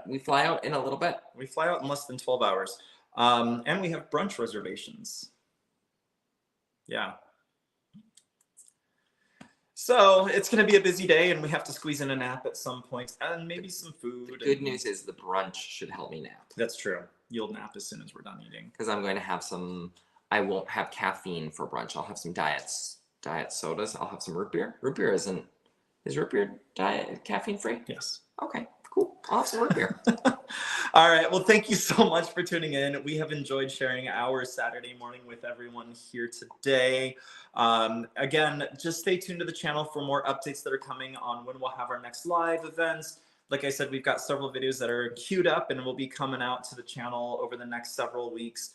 Speaker 2: we fly out in a little bit.
Speaker 1: We fly out in less than 12 hours. And we have brunch reservations. Yeah. So it's going to be a busy day and we have to squeeze in a nap at some point and maybe some food.
Speaker 2: The good news is the brunch should help me nap.
Speaker 1: That's true. You'll nap as soon as we're done eating.
Speaker 2: Because I'm going to have I won't have caffeine for brunch. I'll have some diet sodas. I'll have some root beer. Is root beer caffeine free?
Speaker 1: Yes.
Speaker 2: Okay, cool. I'll have some root beer.
Speaker 1: All right. Well, thank you so much for tuning in. We have enjoyed sharing our Saturday morning with everyone here today. Again, just stay tuned to the channel for more updates that are coming on when we'll have our next live events. Like I said, we've got several videos that are queued up and will be coming out to the channel over the next several weeks.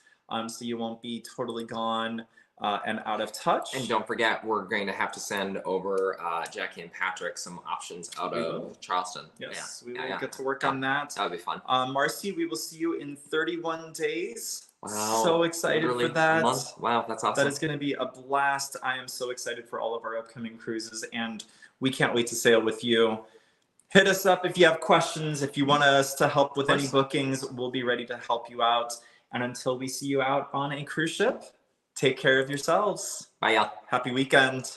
Speaker 1: So you won't be totally gone and out of touch.
Speaker 2: And don't forget, we're going to have to send over Jackie and Patrick some options out of Charleston.
Speaker 1: Yes, we will get to work on that.
Speaker 2: That would be fun.
Speaker 1: Marcy, we will see you in 31 days.
Speaker 2: Wow.
Speaker 1: So excited for that.
Speaker 2: Wow, that's awesome.
Speaker 1: That is going to be a blast. I am so excited for all of our upcoming cruises, and we can't wait to sail with you. Hit us up if you have questions. If you want us to help with any bookings, we'll be ready to help you out. And until we see you out on a cruise ship, take care of yourselves.
Speaker 2: Bye, y'all.
Speaker 1: Happy weekend.